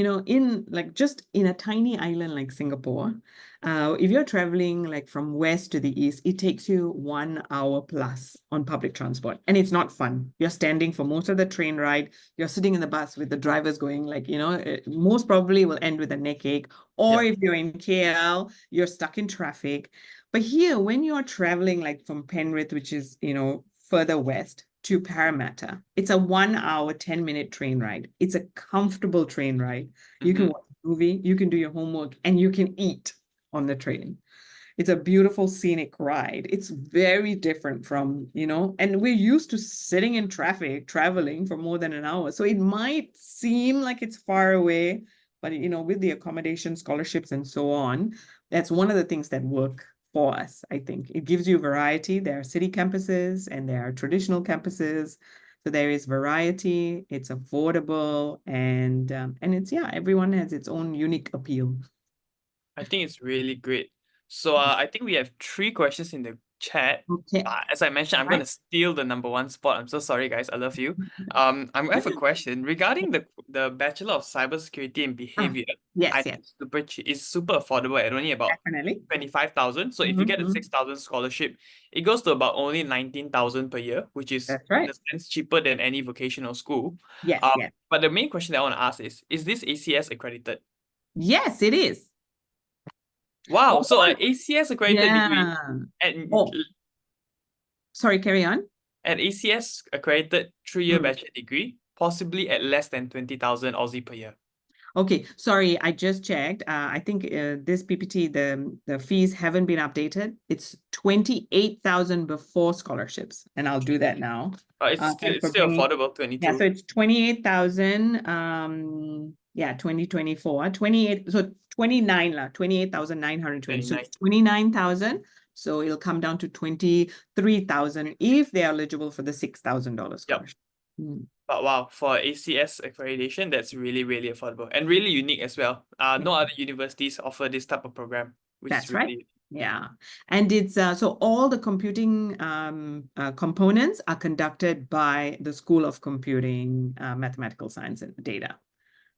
Speaker 2: just in a tiny island like Singapore, if you're traveling like from west to the east, it takes you 1 hour plus on public transport. And it's not fun. You're standing for most of the train ride. You're sitting in the bus with the drivers going like, it most probably will end with a neck ache. Or if you're in KL, you're stuck in traffic. But here, when you're traveling like from Penrith, which is, further west to Parramatta, it's a 1 hour, 10-minute train ride. It's a comfortable train ride. You can watch a movie, you can do your homework, and you can eat on the train. It's a beautiful scenic ride. It's very different from, and we're used to sitting in traffic, traveling for more than an hour. So it might seem like it's far away, but, with the accommodation, scholarships, and so on, that's one of the things that work for us, I think. It gives you variety. There are city campuses and there are traditional campuses. So there is variety, it's affordable, and it's, everyone has its own unique appeal.
Speaker 1: I think it's really great. So I think we have 3 questions in the chat.
Speaker 2: Okay.
Speaker 1: As I mentioned, I'm going to steal the number 1 spot. I'm so sorry, guys. I love you. I have a question regarding the Bachelor of Cybersecurity and Behavior.
Speaker 2: Yes,
Speaker 1: I
Speaker 2: yes,
Speaker 1: think super cheap. It's super affordable at only about
Speaker 2: definitely.
Speaker 1: 25,000. So if you get a 6,000 scholarship, it goes to about only 19,000 per year, which is
Speaker 2: That's right.
Speaker 1: in a sense cheaper than any vocational school.
Speaker 2: Yes, yes.
Speaker 1: But the main question that I want to ask is this ACS accredited?
Speaker 2: Yes, it is.
Speaker 1: Wow, so
Speaker 2: Oh,
Speaker 1: an ACS accredited degree
Speaker 2: yeah.
Speaker 1: and
Speaker 2: Sorry, carry on.
Speaker 1: an ACS accredited 3-year bachelor degree, possibly at less than 20,000 Aussie per year.
Speaker 2: Okay, sorry, I just checked. I think this PPT, the fees haven't been updated. It's 28,000 before scholarships, and I'll do that now.
Speaker 1: It's still affordable, 22.
Speaker 2: Yeah, so it's 28,000. 2024, 28. So 28,920. So it's 29,000. So it'll come down to 23,000 if they're eligible for the $6,000 scholarship.
Speaker 1: But wow, for ACS accreditation, that's really, really affordable and really unique as well. No other universities offer this type of program, which
Speaker 2: That's
Speaker 1: is really
Speaker 2: right. Yeah. And it's so all the computing components are conducted by the School of Computing, Mathematical Science and Data.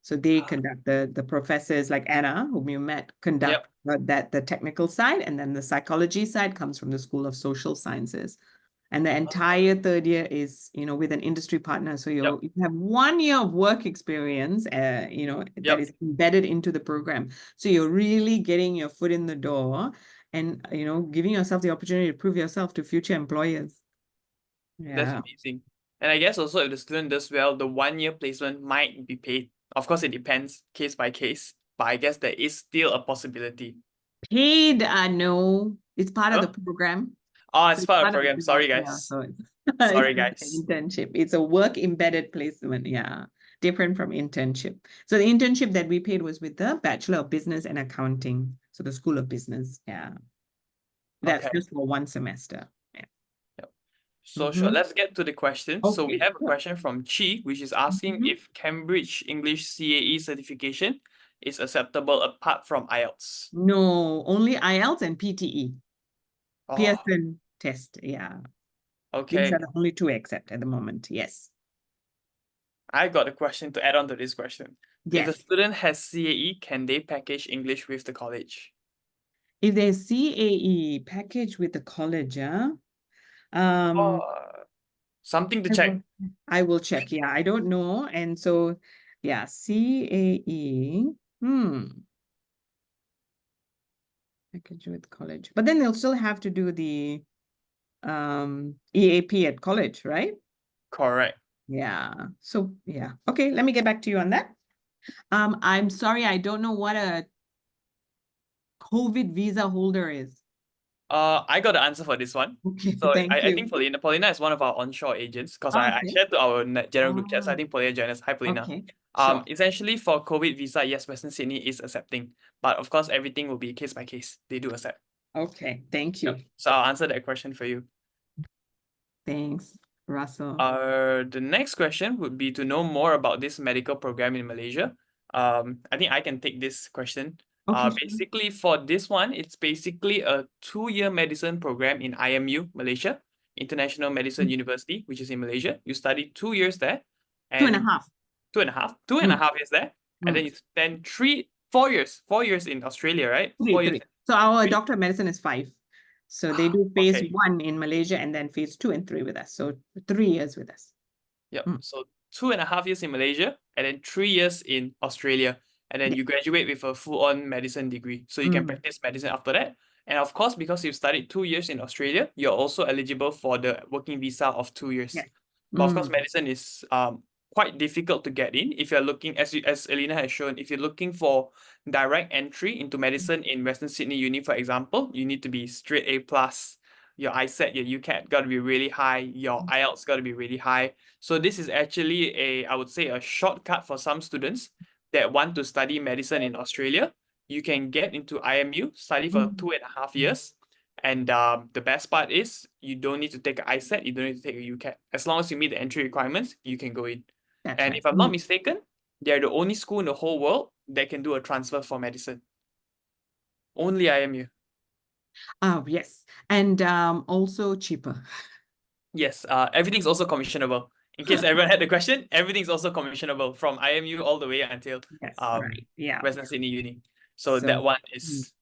Speaker 2: So they conduct the professors like Anna, whom you met, conduct the technical side, and then the psychology side comes from the School of Social Sciences. And the entire third year is, with an industry partner. So you have 1 year of work experience, that is embedded into the program. So you're really getting your foot in the door and, giving yourself the opportunity to prove yourself to future employers. Yeah.
Speaker 1: That's amazing. And I guess also if the student does well, the 1-year placement might be paid. Of course, it depends case by case, but I guess there is still a possibility.
Speaker 2: Paid, no, it's part of the program.
Speaker 1: Oh, it's part of the program. Sorry, guys.
Speaker 2: So
Speaker 1: sorry, guys.
Speaker 2: Internship. It's a work embedded placement. Yeah. Different from internship. So the internship that we paid was with the Bachelor of Business and Accounting. So the School of Business. Yeah. That's just for 1 semester. Yeah.
Speaker 1: So sure, let's get to the question.
Speaker 2: Okay,
Speaker 1: so we have a question from Chi, which is asking if Cambridge English CAE certification is acceptable apart from IELTS.
Speaker 2: No, only IELTS and PTE. Pearson test, yeah.
Speaker 1: Okay.
Speaker 2: These are the only 2 accept at the moment, yes.
Speaker 1: I got a question to add on to this question.
Speaker 2: Yes.
Speaker 1: If the student has CAE, can they package English with the college?
Speaker 2: If there's CAE package with the college,
Speaker 1: something to check.
Speaker 2: I will check, yeah. I don't know. And so, yeah, CAE, package with college. But then they'll still have to do the EAP at college, right?
Speaker 1: Correct.
Speaker 2: Yeah. So yeah. Okay, let me get back to you on that. I'm sorry, I don't know what a COVID visa holder is.
Speaker 1: I got the answer for this one.
Speaker 2: Okay,
Speaker 1: So
Speaker 2: thank
Speaker 1: I
Speaker 2: you.
Speaker 1: think Paulina is one of our onshore agents because I
Speaker 2: Okay.
Speaker 1: shared to our general group chat. So I
Speaker 2: Ah,
Speaker 1: think Paulina joined us. Hi, Paulina.
Speaker 2: okay, sure.
Speaker 1: Essentially for COVID visa, yes, Western Sydney is accepting, but of course everything will be case by case. They do accept.
Speaker 2: Okay, thank you.
Speaker 1: Yep. So I'll answer that question for you.
Speaker 2: Thanks, Russell.
Speaker 1: The next question would be to know more about this medical program in Malaysia. I think I can take this question.
Speaker 2: Okay, sure.
Speaker 1: Basically for this one, it's basically a 2-year medicine program in IMU, Malaysia, International Medicine University, which is in Malaysia. You study 2 years there,
Speaker 2: Two and a half.
Speaker 1: 2.5 years there, and then you spend 4 years, 4 years in Australia, right? 4 years.
Speaker 2: Three. So our
Speaker 1: Three.
Speaker 2: doctor of medicine is 5. So they do phase
Speaker 1: Okay.
Speaker 2: 1 in Malaysia and then phase 2 and 3 with us. So 3 years with us.
Speaker 1: Yep. So 2.5 years in Malaysia and then 3 years in Australia. And then you graduate with a full-on medicine degree. So you can practice medicine after that. And of course, because you've studied 2 years in Australia, you're also eligible for the working visa of 2 years.
Speaker 2: Yes.
Speaker 1: But of course, medicine is quite difficult to get in. If you're looking, as Elena has shown, if you're looking for direct entry into medicine in Western Sydney Uni, for example, you need to be straight A+. Your ISET, your UCAT got to be really high. Your IELTS got to be really high. So this is actually I would say, a shortcut for some students that want to study medicine in Australia. You can get into IMU, study for 2.5 years. And the best part is you don't need to take an ISET, you don't need to take a UCAT. As long as you meet the entry requirements, you can go in.
Speaker 2: That's
Speaker 1: And
Speaker 2: right.
Speaker 1: if I'm not mistaken, they're the only school in the whole world that can do a transfer for medicine. Only IMU.
Speaker 2: Oh, yes. And also cheaper.
Speaker 1: Yes, everything's also commissionable. In case everyone had the question, everything's also commissionable from IMU all the way until
Speaker 2: Yes, right. Yeah.
Speaker 1: Western Sydney Uni. So
Speaker 2: So,
Speaker 1: that one is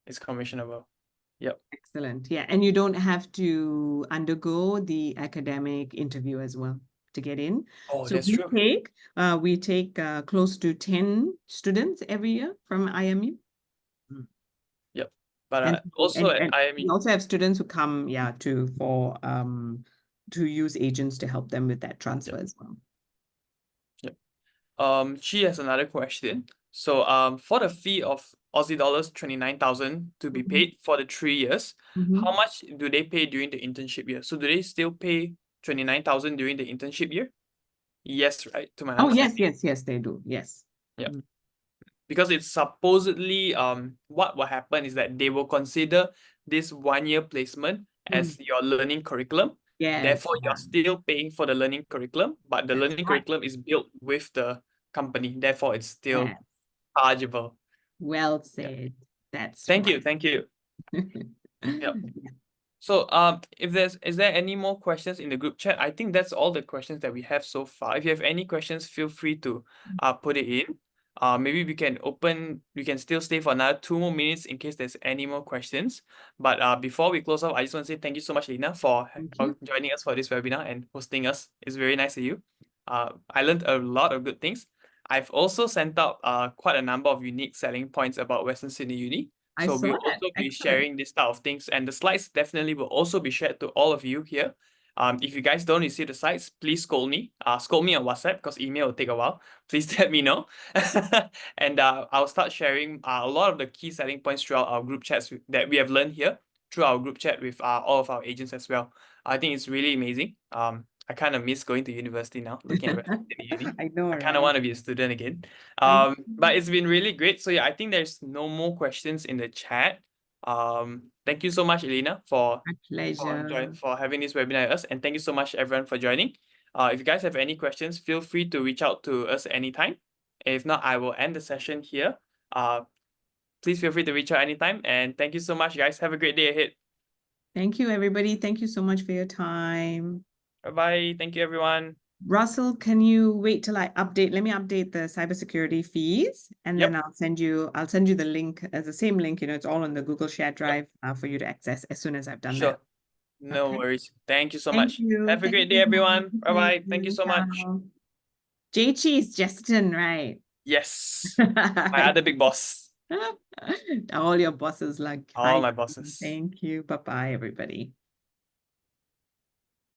Speaker 1: commissionable. Yep.
Speaker 2: Excellent. Yeah. And you don't have to undergo the academic interview as well to get in.
Speaker 1: Oh,
Speaker 2: So
Speaker 1: that's true.
Speaker 2: we take close to 10 students every year from IMU.
Speaker 1: Yep. But
Speaker 2: And
Speaker 1: also at
Speaker 2: we
Speaker 1: IMU.
Speaker 2: also have students who come, to use agents to help them with that transfer as well.
Speaker 1: She has another question. So for the fee of Aussie dollars 29,000 to be paid for the 3 years, how much do they pay during the internship year? So do they still pay 29,000 during the internship year? Yes, right? To my
Speaker 2: Oh,
Speaker 1: understanding.
Speaker 2: yes, they do. Yes.
Speaker 1: Yeah. Because it's supposedly what will happen is that they will consider this 1-year placement as your learning curriculum.
Speaker 2: Yes.
Speaker 1: Therefore, you're still paying for the learning curriculum, but the learning curriculum is built with the company. Therefore, it's still chargeable.
Speaker 2: Well said. That's
Speaker 1: Thank you.
Speaker 2: right.
Speaker 1: Thank you. Yep. So is there any more questions in the group chat? I think that's all the questions that we have so far. If you have any questions, feel free to put it in. Maybe we can still stay for another 2 more minutes in case there's any more questions. But before we close off, I just want to say thank you so much, Lina, for joining us for this webinar and hosting us. It's very nice of you. I learned a lot of good things. I've also sent out quite a number of unique selling points about Western Sydney Uni. So we'll also be sharing this type of things, and the slides definitely will also be shared to all of you here. If you guys don't receive the slides, please scold me. Scold me on WhatsApp because email will take a while. Please let me know. And I'll start sharing a lot of the key selling points throughout our group chats that we have learned here through our group chat with all of our agents as well. I think it's really amazing. I kind of miss going to university now, looking at Western Sydney Uni.
Speaker 2: I know,
Speaker 1: I kind of want to be a student again. But it's been really great. So yeah, I think there's no more questions in the chat. Thank you so much, Elena, for having this webinar with us, and thank you so much everyone for joining. If you guys have any questions, feel free to reach out to us anytime. If not, I will end the session here. Please feel free to reach out anytime, and thank you so much, guys. Have a great day ahead.
Speaker 2: Thank you, everybody. Thank you so much for your time.
Speaker 1: Bye-bye. Thank you, everyone.
Speaker 2: Russell, can you wait till I update? Let me update the cybersecurity fees, and then I'll send you the link as the same link. It's all on the Google Shared Drive for you to access as soon as I've done that.
Speaker 1: No worries. Thank you so
Speaker 2: Thank
Speaker 1: much.
Speaker 2: you.
Speaker 1: Have a great day, everyone. Bye-bye. Thank you so much.
Speaker 2: J Cheese, Justin, right?
Speaker 1: Yes. My other big boss.
Speaker 2: All your bosses like.
Speaker 1: All my bosses.
Speaker 2: Thank you. Bye-bye, everybody.